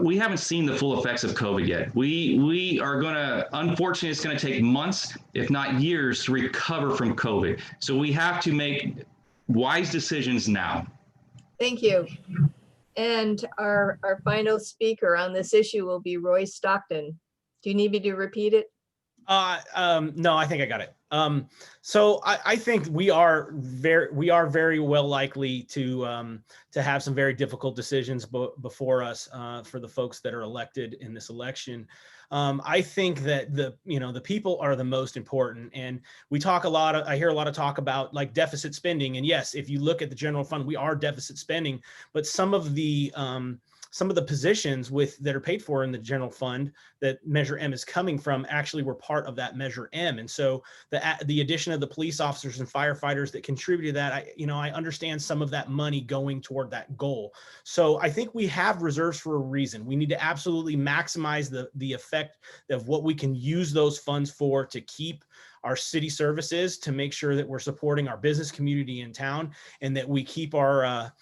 we haven't seen the full effects of COVID yet. We are gonna, unfortunately, it's gonna take months, if not years, to recover from COVID. So we have to make wise decisions now. Thank you. And our final speaker on this issue will be Roy Stockton. Do you need me to repeat it? No, I think I got it. So I think we are very well likely to have some very difficult decisions before us for the folks that are elected in this election. I think that the people are the most important, and we talk a lot. I hear a lot of talk about like deficit spending, and yes, if you look at the general fund, we are deficit spending, but some of the positions that are paid for in the general fund that Measure M is coming from actually were part of that Measure M. And so the addition of the police officers and firefighters that contributed to that, I understand some of that money going toward that goal. So I think we have reserves for a reason. We need to absolutely maximize the effect of what we can use those funds for to keep our city services, to make sure that we're supporting our business community in town, and that we keep our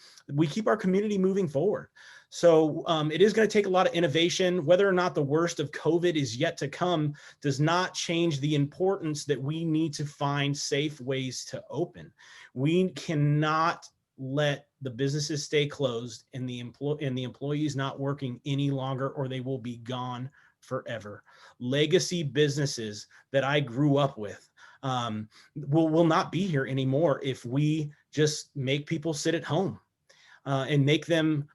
community moving forward. So it is going to take a lot of innovation. Whether or not the worst of COVID is yet to come does not change the importance that we need to find safe ways to open. We cannot let the businesses stay closed and the employees not working any longer, or they will be gone forever. Legacy businesses that I grew up with will not be here anymore if we just make people sit at home. And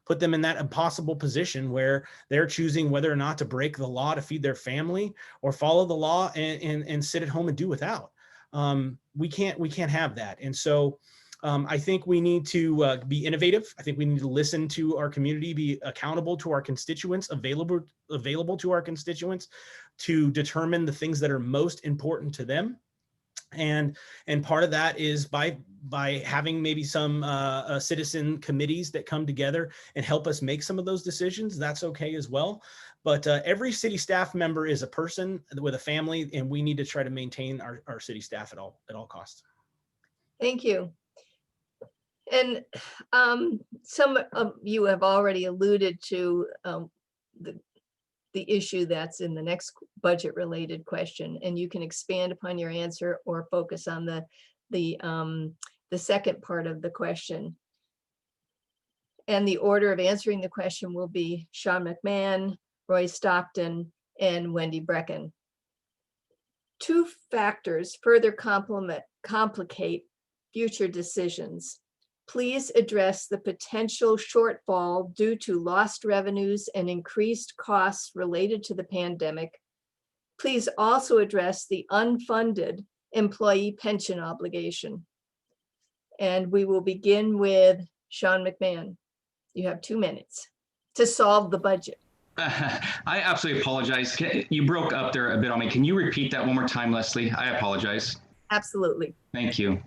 put them in that impossible position where they're choosing whether or not to break the law to feed their family, or follow the law and sit at home and do without. We can't have that. And so I think we need to be innovative. I think we need to listen to our community, be accountable to our constituents, available to our constituents to determine the things that are most important to them. And part of that is by having maybe some citizen committees that come together and help us make some of those decisions. That's okay as well. But every city staff member is a person with a family, and we need to try to maintain our city staff at all costs. Thank you. And some of you have already alluded to the issue that's in the next budget related question, and you can expand upon your answer or focus on the second part of the question. And the order of answering the question will be Sean McMahon, Roy Stockton, and Wendy Brecken. Two factors further complicate future decisions. Please address the potential shortfall due to lost revenues and increased costs related to the pandemic. Please also address the unfunded employee pension obligation. And we will begin with Sean McMahon. You have 2 minutes to solve the budget. I absolutely apologize. You broke up there a bit on me. Can you repeat that one more time, Leslie? I apologize. Absolutely. Thank you.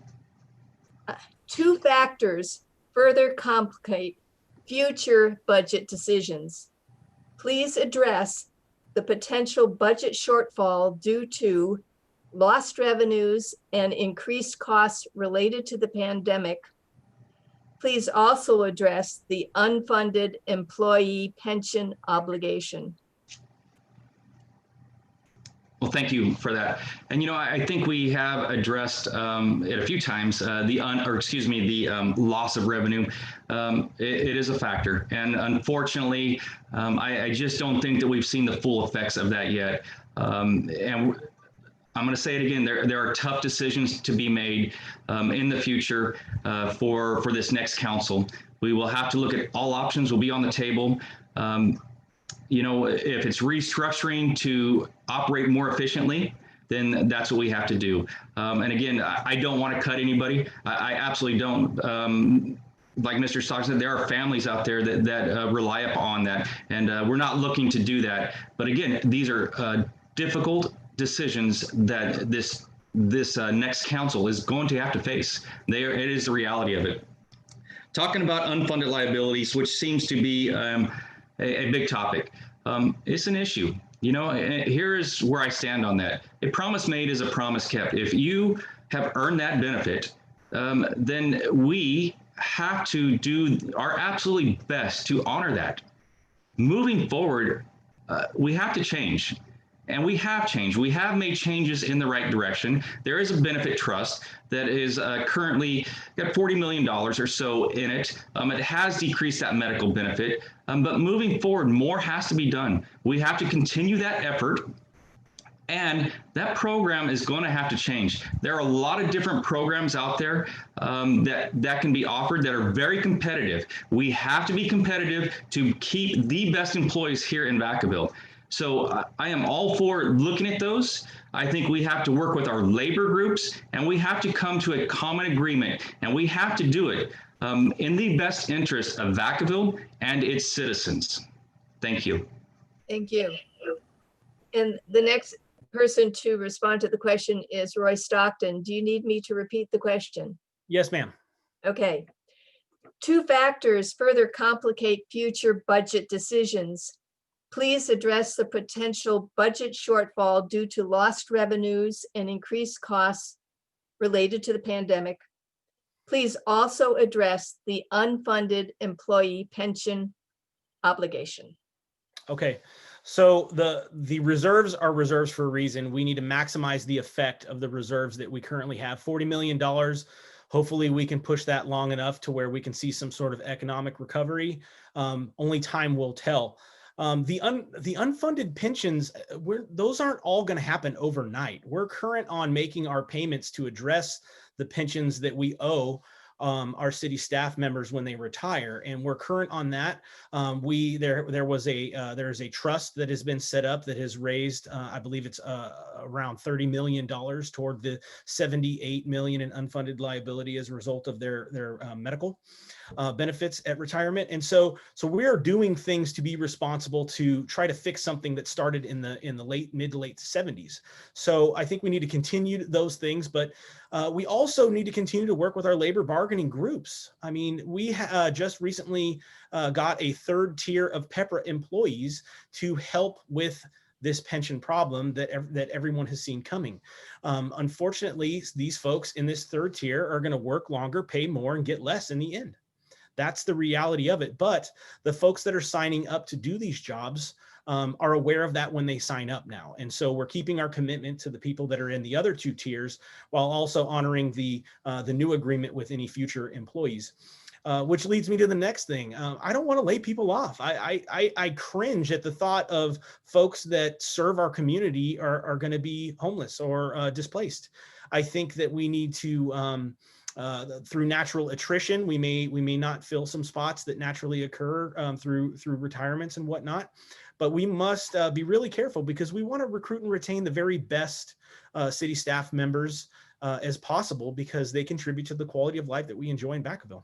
Two factors further complicate future budget decisions. Please address the potential budget shortfall due to lost revenues and increased costs related to the pandemic. Please also address the unfunded employee pension obligation. Well, thank you for that. And I think we have addressed it a few times. The loss of revenue. It is a factor, and unfortunately, I just don't think that we've seen the full effects of that yet. And I'm going to say it again. There are tough decisions to be made in the future for this next council. We will have to look at all options. Will be on the table. If it's restructuring to operate more efficiently, then that's what we have to do. And again, I don't want to cut anybody. I absolutely don't. Like Mr. Stock said, there are families out there that rely upon that, and we're not looking to do that. But again, these are difficult decisions that this next council is going to have to face. It is the reality of it. Talking about unfunded liabilities, which seems to be a big topic. It's an issue. Here is where I stand on that. A promise made is a promise kept. If you have earned that benefit, then we have to do our absolutely best to honor that. Moving forward, we have to change. And we have changed. We have made changes in the right direction. There is a benefit trust that is currently got $40 million or so in it. It has decreased that medical benefit, but moving forward, more has to be done. We have to continue that effort, and that program is going to have to change. There are a lot of different programs out there that can be offered that are very competitive. We have to be competitive to keep the best employees here in Vacaville. So I am all for looking at those. I think we have to work with our labor groups, and we have to come to a common agreement, and we have to do it in the best interest of Vacaville and its citizens. Thank you. Thank you. And the next person to respond to the question is Roy Stockton. Do you need me to repeat the question? Yes, ma'am. Okay. Two factors further complicate future budget decisions. Please address the potential budget shortfall due to lost revenues and increased costs related to the pandemic. Please also address the unfunded employee pension obligation. Okay, so the reserves are reserves for a reason. We need to maximize the effect of the reserves that we currently have. $40 million. Hopefully we can push that long enough to where we can see some sort of economic recovery. Only time will tell. The unfunded pensions, those aren't all going to happen overnight. We're current on making our payments to address the pensions that we owe our city staff members when they retire, and we're current on that. There's a trust that has been set up that has raised, I believe it's around $30 million toward the $78 million in unfunded liability as a result of their medical benefits at retirement. And so we are doing things to be responsible to try to fix something that started in the mid to late 70s. So I think we need to continue those things, but we also need to continue to work with our labor bargaining groups. I mean, we just recently got a third tier of PEPRA employees to help with this pension problem that everyone has seen coming. Unfortunately, these folks in this third tier are going to work longer, pay more, and get less in the end. That's the reality of it. But the folks that are signing up to do these jobs are aware of that when they sign up now. And so we're keeping our commitment to the people that are in the other two tiers while also honoring the new agreement with any future employees. Which leads me to the next thing. I don't want to lay people off. I cringe at the thought of folks that serve our community are going to be homeless or displaced. I think that we need to, through natural attrition, we may not fill some spots that naturally occur through retirements and whatnot, but we must be really careful because we want to recruit and retain the very best city staff members as possible because they contribute to the quality of life that we enjoy in Vacaville.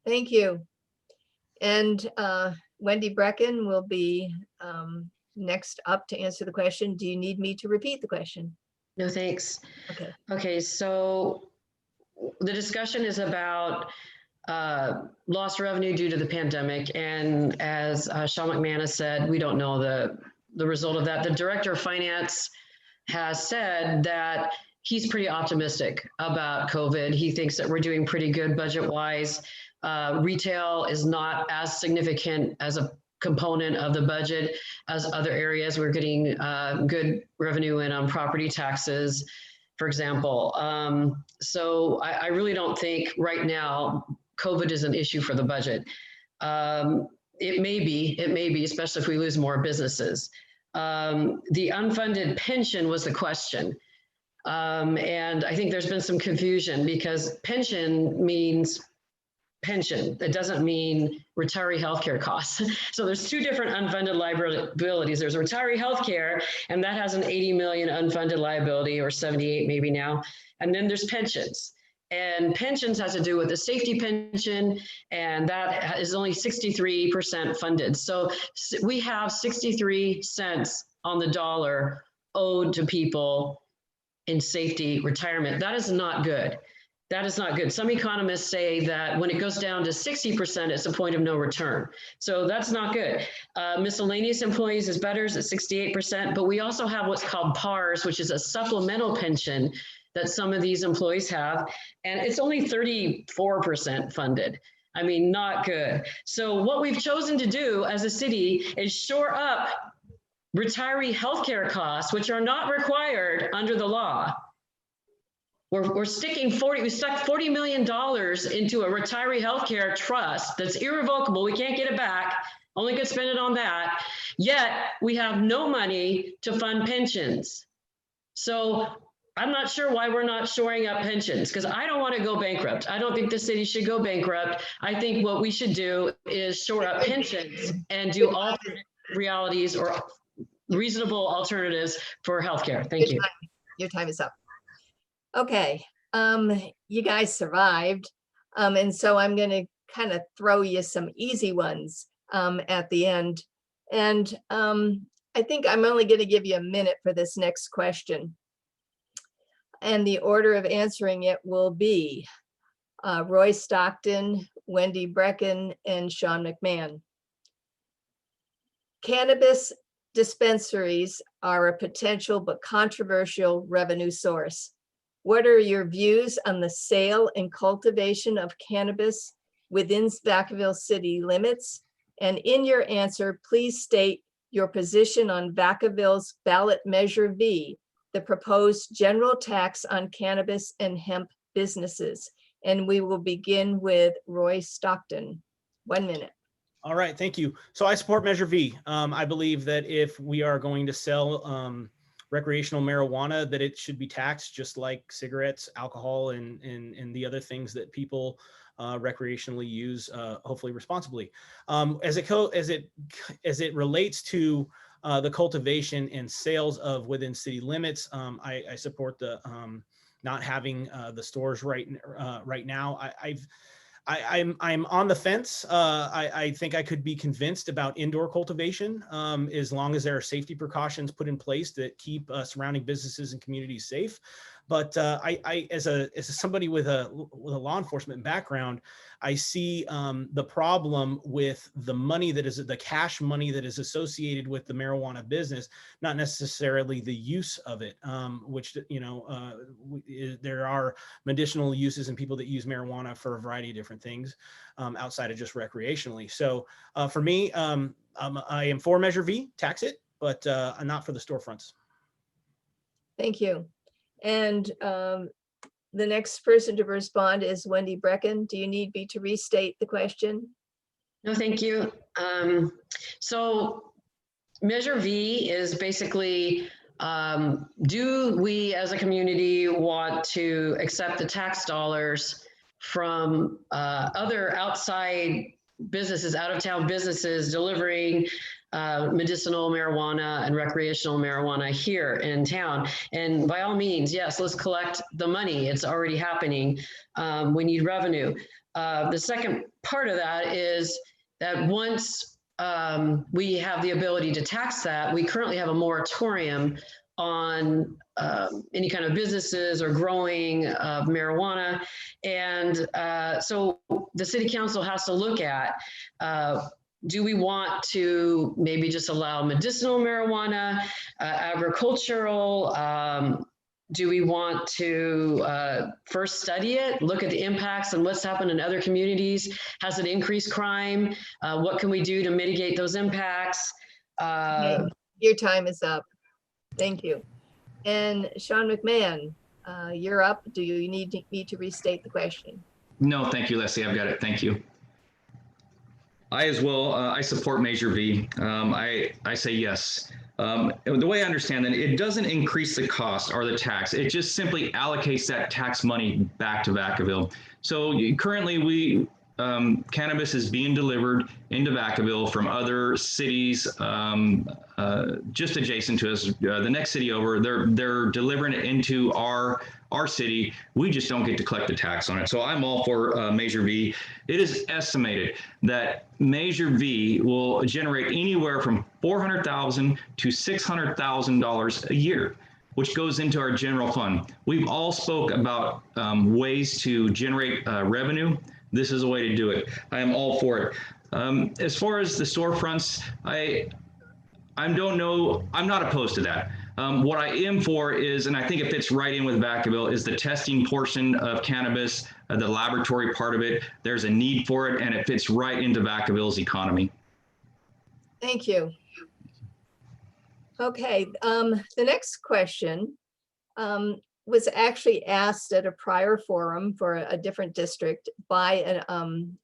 Thank you. And Wendy Brecken will be next up to answer the question. Do you need me to repeat the question? No, thanks. Okay. Okay, so the discussion is about lost revenue due to the pandemic. And as Sean McManus said, we don't know the result of that. The director of finance has said that he's pretty optimistic about COVID. He thinks that we're doing pretty good budget-wise. Retail is not as significant as a component of the budget as other areas. We're getting good revenue in on property taxes, for example. So I really don't think right now COVID is an issue for the budget. It may be, especially if we lose more businesses. The unfunded pension was the question. And I think there's been some confusion because pension means pension. It doesn't mean retiree healthcare costs. So there's two different unfunded liabilities. There's retiree healthcare, and that has an 80 million unfunded liability, or 78 maybe now. And then there's pensions. And pensions has to do with the safety pension, and that is only 63% funded. So we have 63 cents on the dollar owed to people in safety retirement. That is not good. That is not good. Some economists say that when it goes down to 60%, it's a point of no return. So that's not good. Miscellaneous employees is better, it's at 68%, but we also have what's called PARS, which is a supplemental pension that some of these employees have, and it's only 34% funded. I mean, not good. So what we've chosen to do as a city is shore up retiree healthcare costs, which are not required under the law. We stuck $40 million into a retiree healthcare trust that's irrevocable. We can't get it back. Only could spend it on that. Yet we have no money to fund pensions. So I'm not sure why we're not shoring up pensions, because I don't want to go bankrupt. I don't think the city should go bankrupt. I think what we should do is shore up pensions and do alternate realities or reasonable alternatives for healthcare. Thank you. Your time is up. Okay, you guys survived. And so I'm going to kind of throw you some easy ones at the end. And I think I'm only going to give you a minute for this next question. And the order of answering it will be Roy Stockton, Wendy Brecken, and Sean McMahon. Cannabis dispensaries are a potential but controversial revenue source. What are your views on the sale and cultivation of cannabis within Vacaville city limits? And in your answer, please state your position on Vacaville's ballot measure V, the proposed general tax on cannabis and hemp businesses. And we will begin with Roy Stockton. 1 minute. All right, thank you. So I support Measure V. I believe that if we are going to sell recreational marijuana, that it should be taxed just like cigarettes, alcohol, and the other things that people recreationally use, hopefully responsibly. As it relates to the cultivation and sales of within city limits, I support the not having the stores right now. I'm on the fence. I think I could be convinced about indoor cultivation as long as there are safety precautions put in place that keep surrounding businesses and communities safe. But as somebody with a law enforcement background, I see the problem with the money that is the cash money that is associated with the marijuana business, not necessarily the use of it, which, there are medicinal uses and people that use marijuana for a variety of different things outside of just recreationally. So for me, I am for Measure V, tax it, but not for the storefronts. Thank you. And The next person to respond is Wendy Brecken. Do you need me to restate the question? No, thank you. So Measure V is basically, do we as a community want to accept the tax dollars from other outside businesses, out of town businesses delivering medicinal marijuana and recreational marijuana here in town? And by all means, yes, let's collect the money. It's already happening. We need revenue. The second part of that is that once we have the ability to tax that, we currently have a moratorium on any kind of businesses or growing of marijuana. And so the city council has to look at, do we want to maybe just allow medicinal marijuana, agricultural? Do we want to first study it, look at the impacts and what's happened in other communities? Has it increased crime? What can we do to mitigate those impacts? Okay, your time is up. Thank you. And Sean McMahon, you're up. Do you need me to restate the question? No, thank you, Leslie. I've got it. Thank you. I as well, I support Measure V. I say yes. The way I understand it, it doesn't increase the cost or the tax. It just simply allocates that tax money back to Vacaville. So currently cannabis is being delivered into Vacaville from other cities just adjacent to us. The next city over, they're delivering it into our city. We just don't get to collect the tax on it. So I'm all for Measure V. It is estimated that Measure V will generate anywhere from $400,000 to $600,000 a year, which goes into our general fund. We've all spoke about ways to generate revenue. This is a way to do it. I am all for it. As far as the storefronts, I don't know. I'm not opposed to that. What I am for is, and I think it fits right in with Vacaville, is the testing portion of cannabis, the laboratory part of it. There's a need for it, and it fits right into Vacaville's economy. Thank you. Okay, the next question was actually asked at a prior forum for a different district by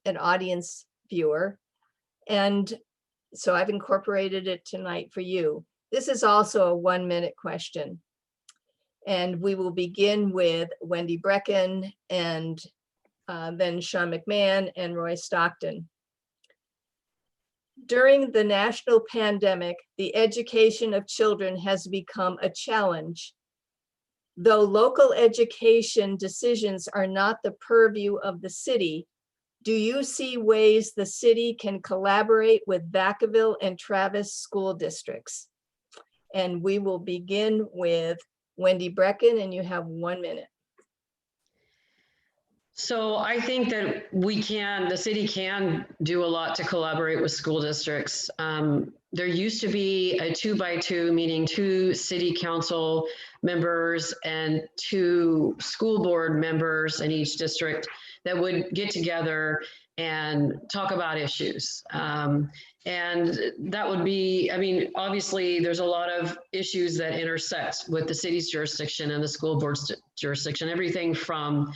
an audience viewer. And so I've incorporated it tonight for you. This is also a 1-minute question. And we will begin with Wendy Brecken and then Sean McMahon and Roy Stockton. During the national pandemic, the education of children has become a challenge. Though local education decisions are not the purview of the city, do you see ways the city can collaborate with Vacaville and Travis school districts? And we will begin with Wendy Brecken, and you have 1 minute. So I think that the city can do a lot to collaborate with school districts. There used to be a 2x2, meaning 2 city council members and 2 school board members in each district that would get together and talk about issues. And that would be, I mean, obviously there's a lot of issues that intersect with the city's jurisdiction and the school board's jurisdiction, everything from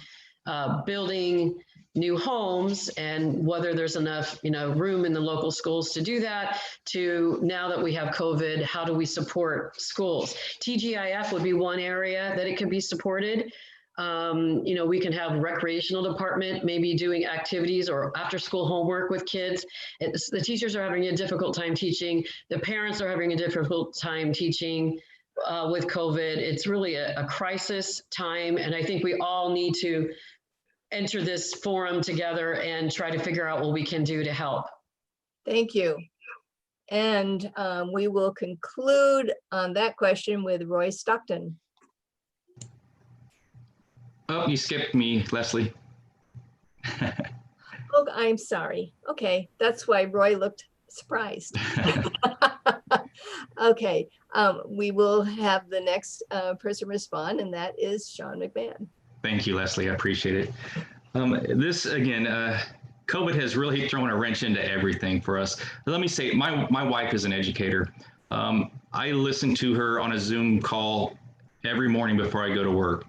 building new homes and whether there's enough, room in the local schools to do that, to now that we have COVID, how do we support schools? TGIF would be one area that it could be supported. We can have recreational department maybe doing activities or after school homework with kids. The teachers are having a difficult time teaching. The parents are having a difficult time teaching with COVID. It's really a crisis time. And I think we all need to enter this forum together and try to figure out what we can do to help. Thank you. And we will conclude on that question with Roy Stockton. Oh, you skipped me, Leslie. Oh, I'm sorry. Okay, that's why Roy looked surprised. Okay, we will have the next person respond, and that is Sean McMahon. Thank you, Leslie. I appreciate it. This, again, COVID has really thrown a wrench into everything for us. Let me say, my wife is an educator. I listen to her on a Zoom call every morning before I go to work.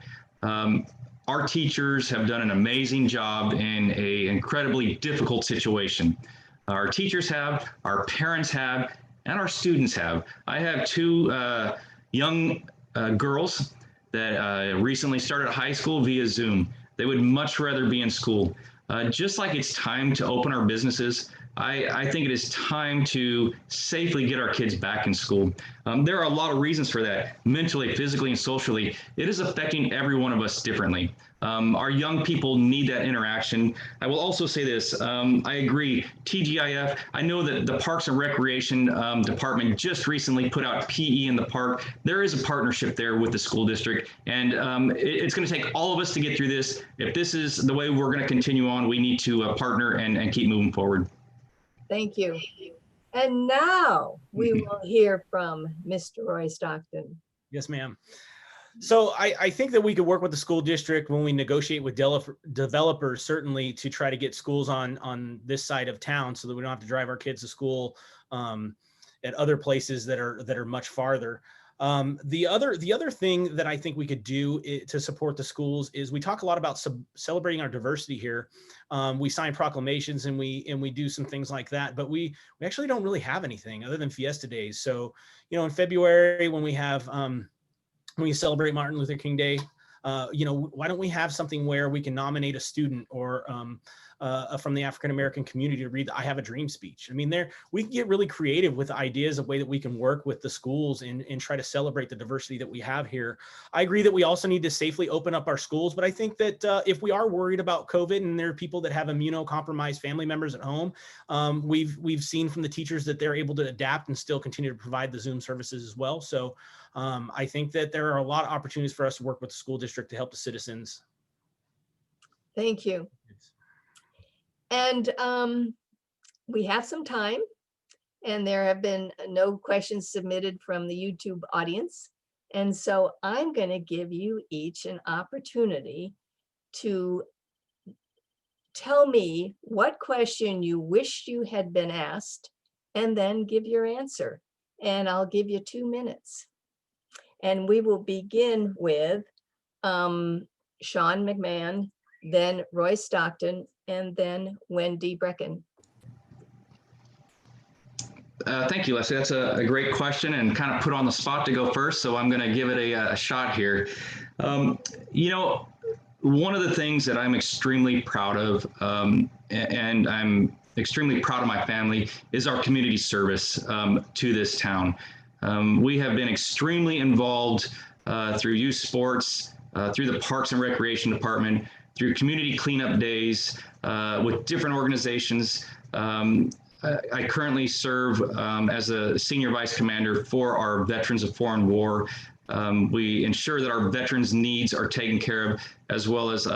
our teachers have done an amazing job in an incredibly difficult situation. Our teachers have, our parents have, and our students have. I have two young girls that recently started high school via Zoom. They would much rather be in school. Just like it's time to open our businesses, I think it is time to safely get our kids back in school. There are a lot of reasons for that, mentally, physically, and socially. It is affecting every one of us differently. Our young people need that interaction. I will also say this, I agree, TGIF, I know that the Parks and Recreation Department just recently put out PE in the park. There is a partnership there with the school district, and it's going to take all of us to get through this. If this is the way we're going to continue on, we need to partner and keep moving forward. Thank you. And now we will hear from Mr. Roy Stockton. Yes, ma'am. So I think that we could work with the school district when we negotiate with developers, certainly, to try to get schools on this side of town so that we don't have to drive our kids to school at other places that are much farther. The other thing that I think we could do to support the schools is we talk a lot about celebrating our diversity here. We sign proclamations and we do some things like that, but we actually don't really have anything other than Fiesta Days. So, in February when we have when we celebrate Martin Luther King Day, why don't we have something where we can nominate a student or from the African-American community to read the I Have a Dream speech. I mean, we can get really creative with ideas of way that we can work with the schools and try to celebrate the diversity that we have here. I agree that we also need to safely open up our schools, but I think that if we are worried about COVID and there are people that have immunocompromised family members at home, we've seen from the teachers that they're able to adapt and still continue to provide the Zoom services as well. So I think that there are a lot of opportunities for us to work with the school district to help the citizens. Thank you. And we have some time, and there have been no questions submitted from the YouTube audience. And so I'm going to give you each an opportunity to tell me what question you wish you had been asked, and then give your answer. And I'll give you 2 minutes. And we will begin with Sean McMahon, then Roy Stockton, and then Wendy Brecken. Thank you, Leslie. That's a great question and kind of put on the spot to go first. So I'm going to give it a shot here. One of the things that I'm extremely proud of, and I'm extremely proud of my family, is our community service to this town. We have been extremely involved through youth sports, through the Parks and Recreation Department, through community cleanup days with different organizations. I currently serve as a senior vice commander for our Veterans of Foreign War. We ensure that our veterans' needs are taken care of, as well as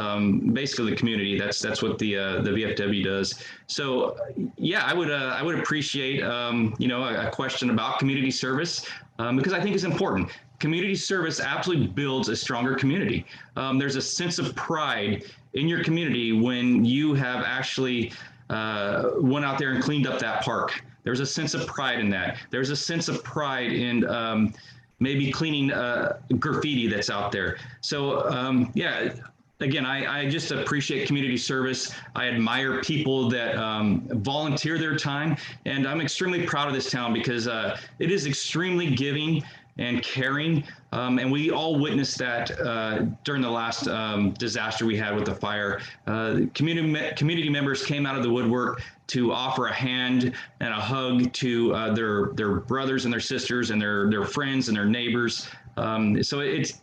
basically the community. That's what the VFW does. So yeah, I would appreciate a question about community service because I think it's important. Community service absolutely builds a stronger community. There's a sense of pride in your community when you have actually went out there and cleaned up that park. There's a sense of pride in that. There's a sense of pride in maybe cleaning graffiti that's out there. So yeah, again, I just appreciate community service. I admire people that volunteer their time, and I'm extremely proud of this town because it is extremely giving and caring, and we all witnessed that during the last disaster we had with the fire. Community members came out of the woodwork to offer a hand and a hug to their brothers and their sisters and their friends and their neighbors. So it's,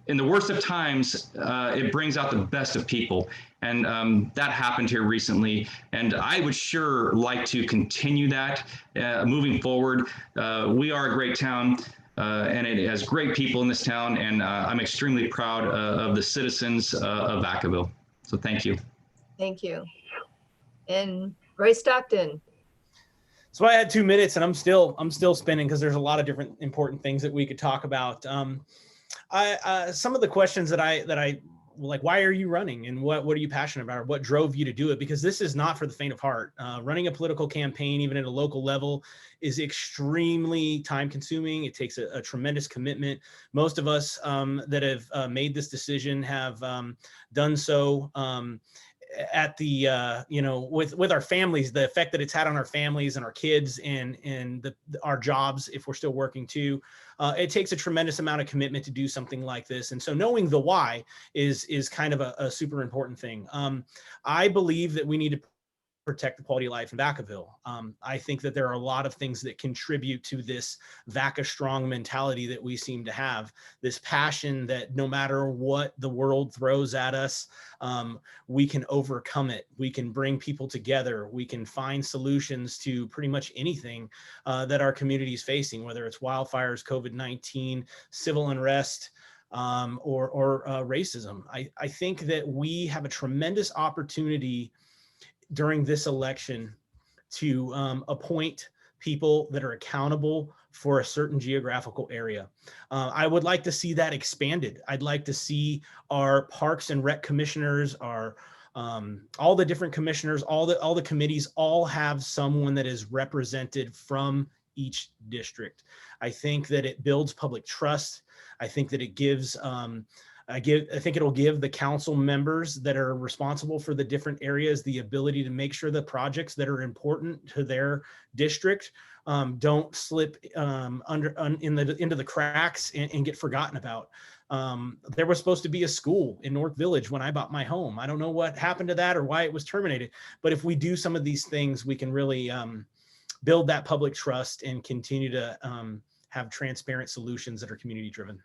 in the worst of times, it brings out the best of people. And that happened here recently. And I would sure like to continue that moving forward. We are a great town. And it has great people in this town, and I'm extremely proud of the citizens of Vacaville. So thank you. Thank you. And Roy Stockton. So I had 2 minutes, and I'm still spinning because there's a lot of different important things that we could talk about. Some of the questions that I like, why are you running, and what are you passionate about, or what drove you to do it? Because this is not for the faint of heart. Running a political campaign, even at a local level, is extremely time consuming. It takes a tremendous commitment. Most of us that have made this decision have done so at the with our families, the effect that it's had on our families and our kids and our jobs, if we're still working too. It takes a tremendous amount of commitment to do something like this. And so knowing the why is kind of a super important thing. I believe that we need to protect the quality of life in Vacaville. I think that there are a lot of things that contribute to this Vaca strong mentality that we seem to have, this passion that no matter what the world throws at us, we can overcome it. We can bring people together. We can find solutions to pretty much anything that our community is facing, whether it's wildfires, COVID-19, civil unrest, or racism. I think that we have a tremendous opportunity during this election to appoint people that are accountable for a certain geographical area. I would like to see that expanded. I'd like to see our parks and rec commissioners, our all the different commissioners, all the committees, all have someone that is represented from each district. I think that it builds public trust. I think that it gives I think it'll give the council members that are responsible for the different areas the ability to make sure the projects that are important to their district don't slip into the cracks and get forgotten about. There was supposed to be a school in North Village when I bought my home. I don't know what happened to that or why it was terminated, but if we do some of these things, we can really build that public trust and continue to have transparent solutions that are community driven.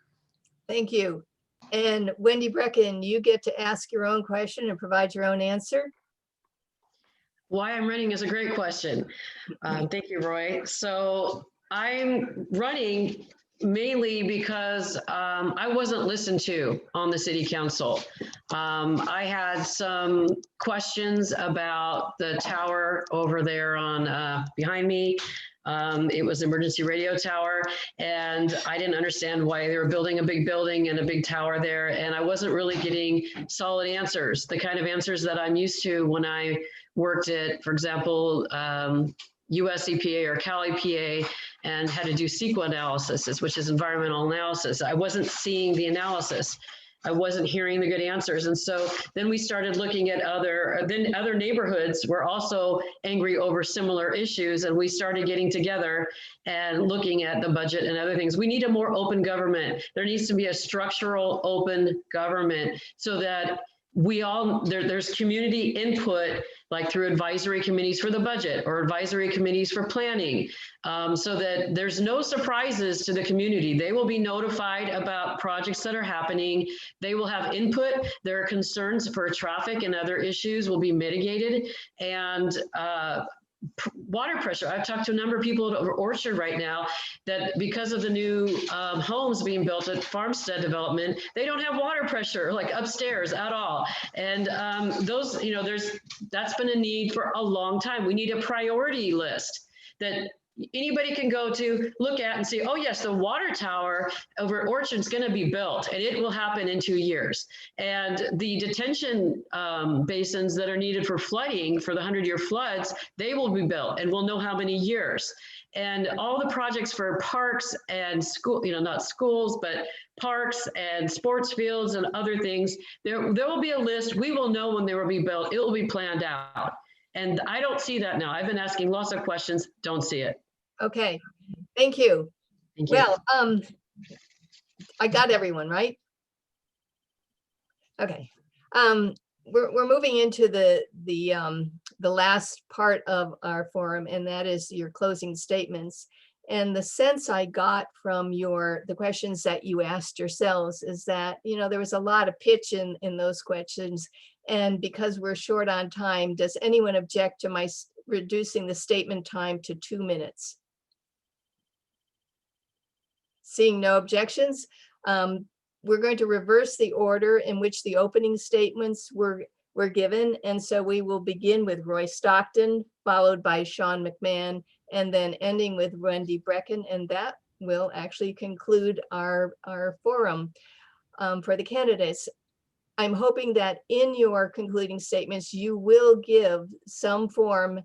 Thank you. And Wendy Brecken, you get to ask your own question and provide your own answer. Why I'm running is a great question. Thank you, Roy. So I'm running mainly because I wasn't listened to on the city council. I had some questions about the tower over there on behind me. It was an emergency radio tower, and I didn't understand why they were building a big building and a big tower there, and I wasn't really getting solid answers, the kind of answers that I'm used to when I worked at, for example, US EPA or Cal EPA and had to do CEQA analysis, which is environmental analysis. I wasn't seeing the analysis. I wasn't hearing the good answers. And so then we started looking at other neighborhoods were also angry over similar issues. And we started getting together and looking at the budget and other things. We need a more open government. There needs to be a structural open government so that we all, there's community input, like through advisory committees for the budget or advisory committees for planning, so that there's no surprises to the community. They will be notified about projects that are happening. They will have input. Their concerns for traffic and other issues will be mitigated. And water pressure. I've talked to a number of people at Orchard right now that because of the new homes being built at Farmstead development, they don't have water pressure like upstairs at all. And those, you know, that's been a need for a long time. We need a priority list that anybody can go to look at and see, oh yes, the water tower over at Orchard is going to be built and it will happen in 2 years. And the detention basins that are needed for flooding for the 100-year floods, they will be built and we'll know how many years. And all the projects for parks and school, you know, not schools, but parks and sports fields and other things, there will be a list. We will know when they will be built. It will be planned out. And I don't see that now. I've been asking lots of questions, don't see it. Okay, thank you. Thank you. Well, I got everyone, right? Okay. We're moving into the last part of our forum, and that is your closing statements. And the sense I got from the questions that you asked yourselves is that, you know, there was a lot of pitch in those questions. And because we're short on time, does anyone object to my reducing the statement time to 2 minutes? Seeing no objections, we're going to reverse the order in which the opening statements were given. And so we will begin with Roy Stockton, followed by Sean McMahon, and then ending with Wendy Brecken. And that will actually conclude our forum for the candidates. I'm hoping that in your concluding statements, you will give some form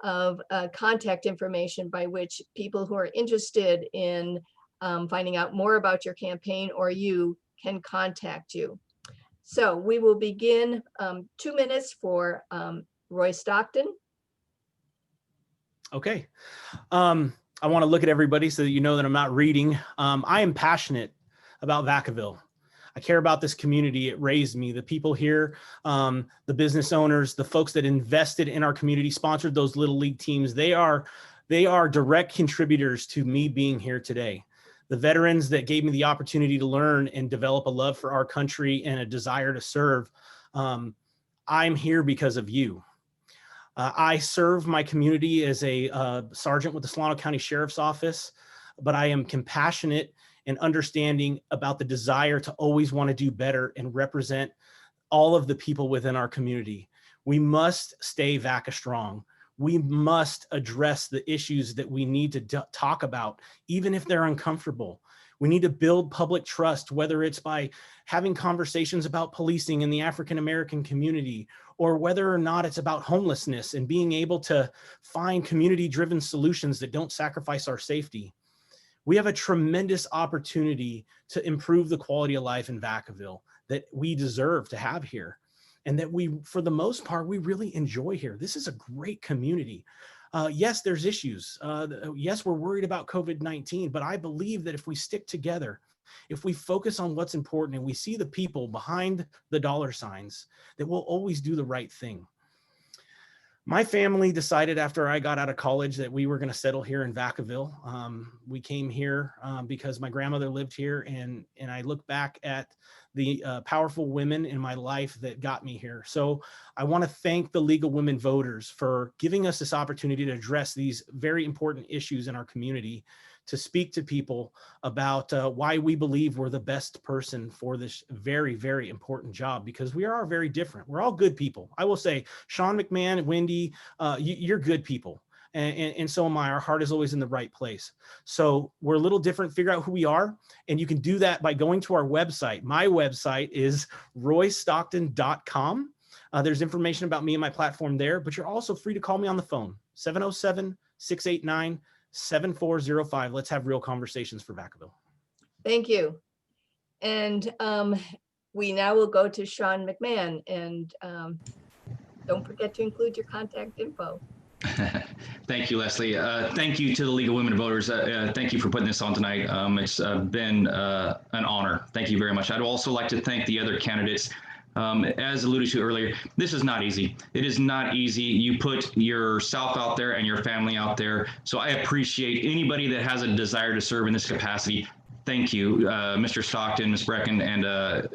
of contact information by which people who are interested in finding out more about your campaign or you can contact you. So we will begin 2 minutes for Roy Stockton. Okay. I want to look at everybody so that you know that I'm not reading. I am passionate about Vacaville. I care about this community. It raised me. The people here, the business owners, the folks that invested in our community, sponsored those little league teams. They are direct contributors to me being here today. The veterans that gave me the opportunity to learn and develop a love for our country and a desire to serve. I'm here because of you. I serve my community as a sergeant with the Solano County Sheriff's Office, but I am compassionate and understanding about the desire to always want to do better and represent all of the people within our community. We must stay VACA strong. We must address the issues that we need to talk about, even if they're uncomfortable. We need to build public trust, whether it's by having conversations about policing in the African-American community, or whether or not it's about homelessness and being able to find community-driven solutions that don't sacrifice our safety. We have a tremendous opportunity to improve the quality of life in Vacaville that we deserve to have here. And that we, for the most part, we really enjoy here. This is a great community. Yes, there's issues. Yes, we're worried about COVID-19, but I believe that if we stick together, if we focus on what's important and we see the people behind the dollar signs, that we'll always do the right thing. My family decided after I got out of college that we were going to settle here in Vacaville. We came here because my grandmother lived here, and I look back at the powerful women in my life that got me here. So I want to thank the League of Women Voters for giving us this opportunity to address these very important issues in our community, to speak to people about why we believe we're the best person for this very, very important job, because we are very different. We're all good people. I will say, Sean McMahon, Wendy, you're good people. And so am I. Our heart is always in the right place. So we're a little different. Figure out who we are. And you can do that by going to our website. My website is roystockton.com. There's information about me and my platform there, but you're also free to call me on the phone, 707-689-7405. Let's have real conversations for Vacaville. Thank you. And we now will go to Sean McMahon, and don't forget to include your contact info. Thank you, Leslie. Thank you to the League of Women Voters. Thank you for putting this on tonight. It's been an honor. Thank you very much. I'd also like to thank the other candidates. As alluded to earlier, this is not easy. It is not easy. You put yourself out there and your family out there. So I appreciate anybody that has a desire to serve in this capacity. Thank you, Mr. Stockton, Ms. Brecken, and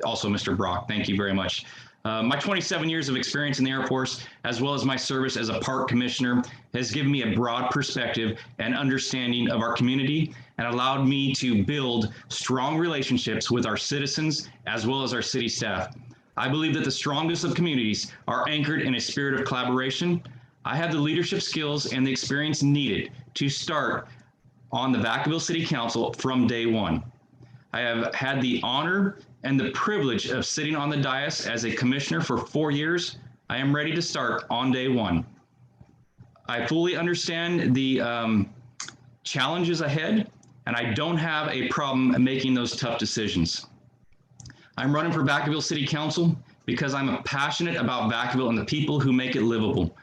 also Mr. Brock. Thank you very much. My 27 years of experience in the Air Force, as well as my service as a park commissioner, has given me a broad perspective and understanding of our community and allowed me to build strong relationships with our citizens as well as our city staff. I believe that the strongest of communities are anchored in a spirit of collaboration. I have the leadership skills and the experience needed to start on the Vacaville City Council from day one. I have had the honor and the privilege of sitting on the dais as a commissioner for 4 years. I am ready to start on day one. I fully understand the challenges ahead, and I don't have a problem making those tough decisions. I'm running for Vacaville City Council because I'm passionate about Vacaville and the people who make it livable.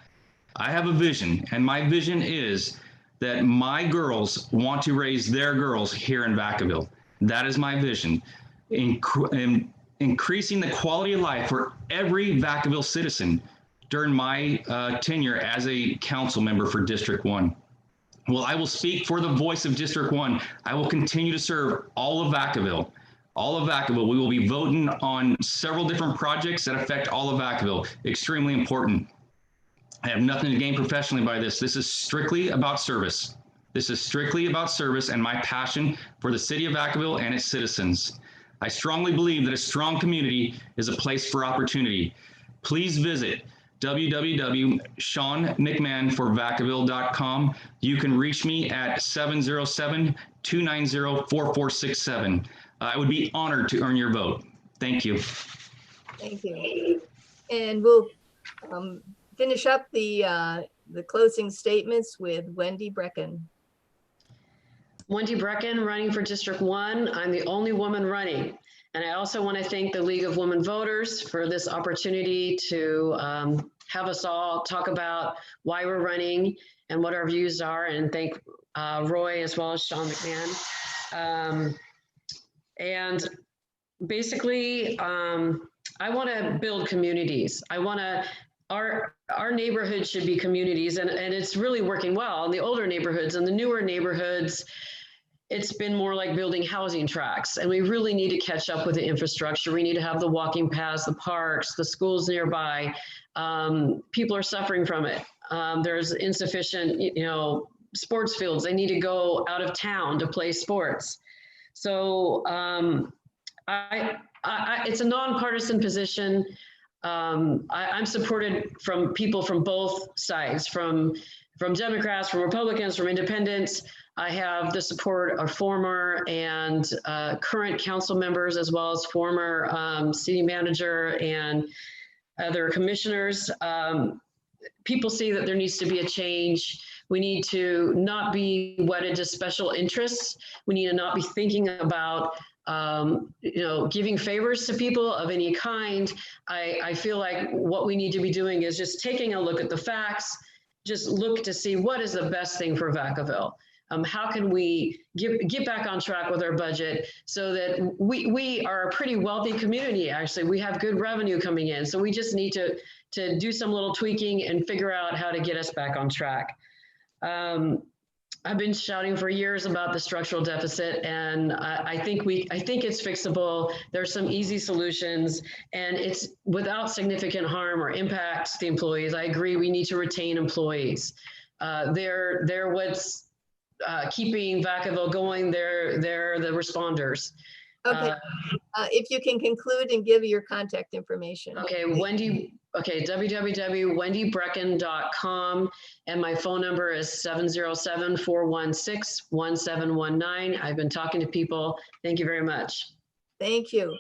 I have a vision, and my vision is that my girls want to raise their girls here in Vacaville. That is my vision. Increasing the quality of life for every Vacaville citizen during my tenure as a council member for District 1. Well, I will speak for the voice of District 1. I will continue to serve all of Vacaville. All of Vacaville. We will be voting on several different projects that affect all of Vacaville. Extremely important. I have nothing to gain professionally by this. This is strictly about service. This is strictly about service and my passion for the city of Vacaville and its citizens. I strongly believe that a strong community is a place for opportunity. Please visit www.seanmcmahonforvacaville.com. You can reach me at 707-290-4467. I would be honored to earn your vote. Thank you. Thank you. And we'll finish up the closing statements with Wendy Brecken. Wendy Brecken, running for District 1. I'm the only woman running. And I also want to thank the League of Women Voters for this opportunity to have us all talk about why we're running and what our views are, and thank Roy as well as Sean McMahon. And basically, I want to build communities. I want to, our neighborhood should be communities, and it's really working well in the older neighborhoods and the newer neighborhoods. It's been more like building housing tracts, and we really need to catch up with the infrastructure. We need to have the walking paths, the parks, the schools nearby. People are suffering from it. There's insufficient, sports fields. They need to go out of town to play sports. So it's a nonpartisan position. I'm supported from people from both sides, from Democrats, from Republicans, from independents. I have the support of former and current council members, as well as former city manager and other commissioners. People see that there needs to be a change. We need to not be wedded to special interests. We need to not be thinking about giving favors to people of any kind. I feel like what we need to be doing is just taking a look at the facts, just look to see what is the best thing for Vacaville. How can we get back on track with our budget so that we are a pretty wealthy community, actually. We have good revenue coming in. So we just need to do some little tweaking and figure out how to get us back on track. I've been shouting for years about the structural deficit, and I think it's fixable. There's some easy solutions, and it's without significant harm or impact to the employees. I agree, we need to retain employees. They're what's keeping Vacaville going. They're the responders. Okay, if you can conclude and give your contact information. Okay, www.wendybrecken.com, and my phone number is 707-416-1719. I've been talking to people. Thank you very much. Thank you.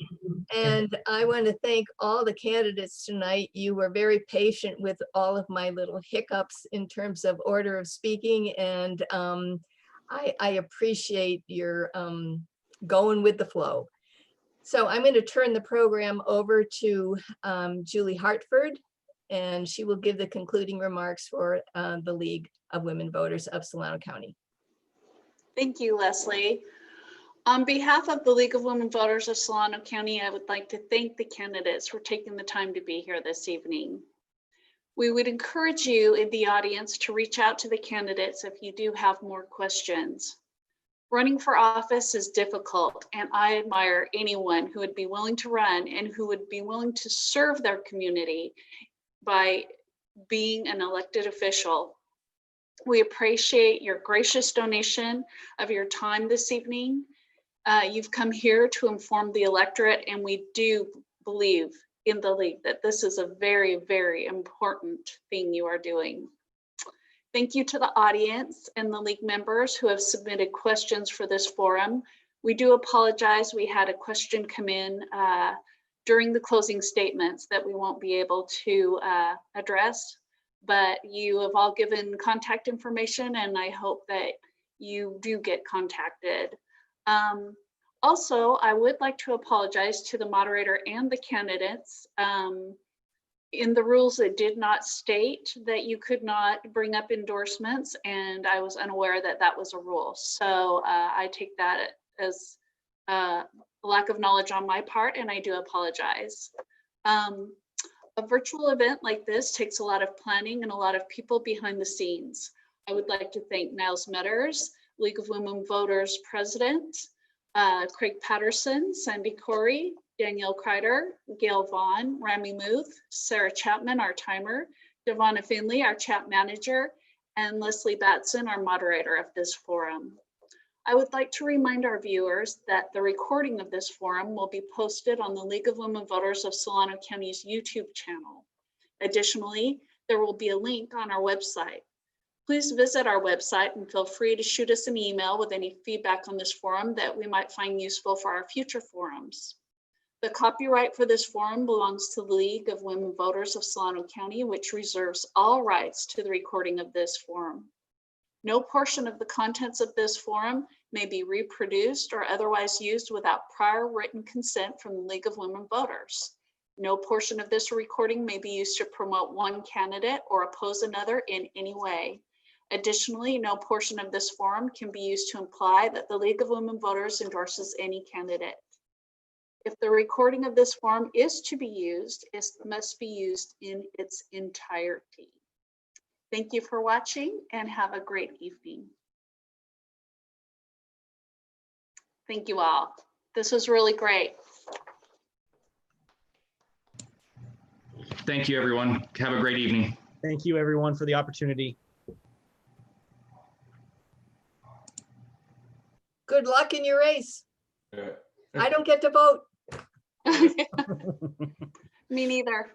And I want to thank all the candidates tonight. You were very patient with all of my little hiccups in terms of order of speaking, and I appreciate your going with the flow. So I'm going to turn the program over to Julie Hartford, and she will give the concluding remarks for the League of Women Voters of Solano County. Thank you, Leslie. On behalf of the League of Women Voters of Solano County, I would like to thank the candidates for taking the time to be here this evening. We would encourage you in the audience to reach out to the candidates if you do have more questions. Running for office is difficult, and I admire anyone who would be willing to run and who would be willing to serve their community by being an elected official. We appreciate your gracious donation of your time this evening. You've come here to inform the electorate, and we do believe in the League that this is a very, very important thing you are doing. Thank you to the audience and the League members who have submitted questions for this forum. We do apologize. We had a question come in during the closing statements that we won't be able to address, but you have all given contact information, and I hope that you do get contacted. Also, I would like to apologize to the moderator and the candidates. In the rules, it did not state that you could not bring up endorsements, and I was unaware that that was a rule. So I take that as a lack of knowledge on my part, and I do apologize. A virtual event like this takes a lot of planning and a lot of people behind the scenes. I would like to thank Niles Metters, League of Women Voters President, Craig Patterson, Sandy Corey, Danielle Kreider, Gail Vaughn, Rami Muth, Sarah Chapman, our timer, Devonna Finley, our chat manager, and Leslie Batson, our moderator of this forum. I would like to remind our viewers that the recording of this forum will be posted on the League of Women Voters of Solano County's YouTube channel. Additionally, there will be a link on our website. Please visit our website and feel free to shoot us an email with any feedback on this forum that we might find useful for our future forums. The copyright for this forum belongs to the League of Women Voters of Solano County, which reserves all rights to the recording of this forum. No portion of the contents of this forum may be reproduced or otherwise used without prior written consent from the League of Women Voters. No portion of this recording may be used to promote one candidate or oppose another in any way. Additionally, no portion of this forum can be used to imply that the League of Women Voters endorses any candidate. If the recording of this forum is to be used, it must be used in its entirety. Thank you for watching and have a great evening. Thank you all. This was really great. Thank you, everyone. Have a great evening. Thank you, everyone, for the opportunity. Good luck in your race. I don't get to vote. Me neither.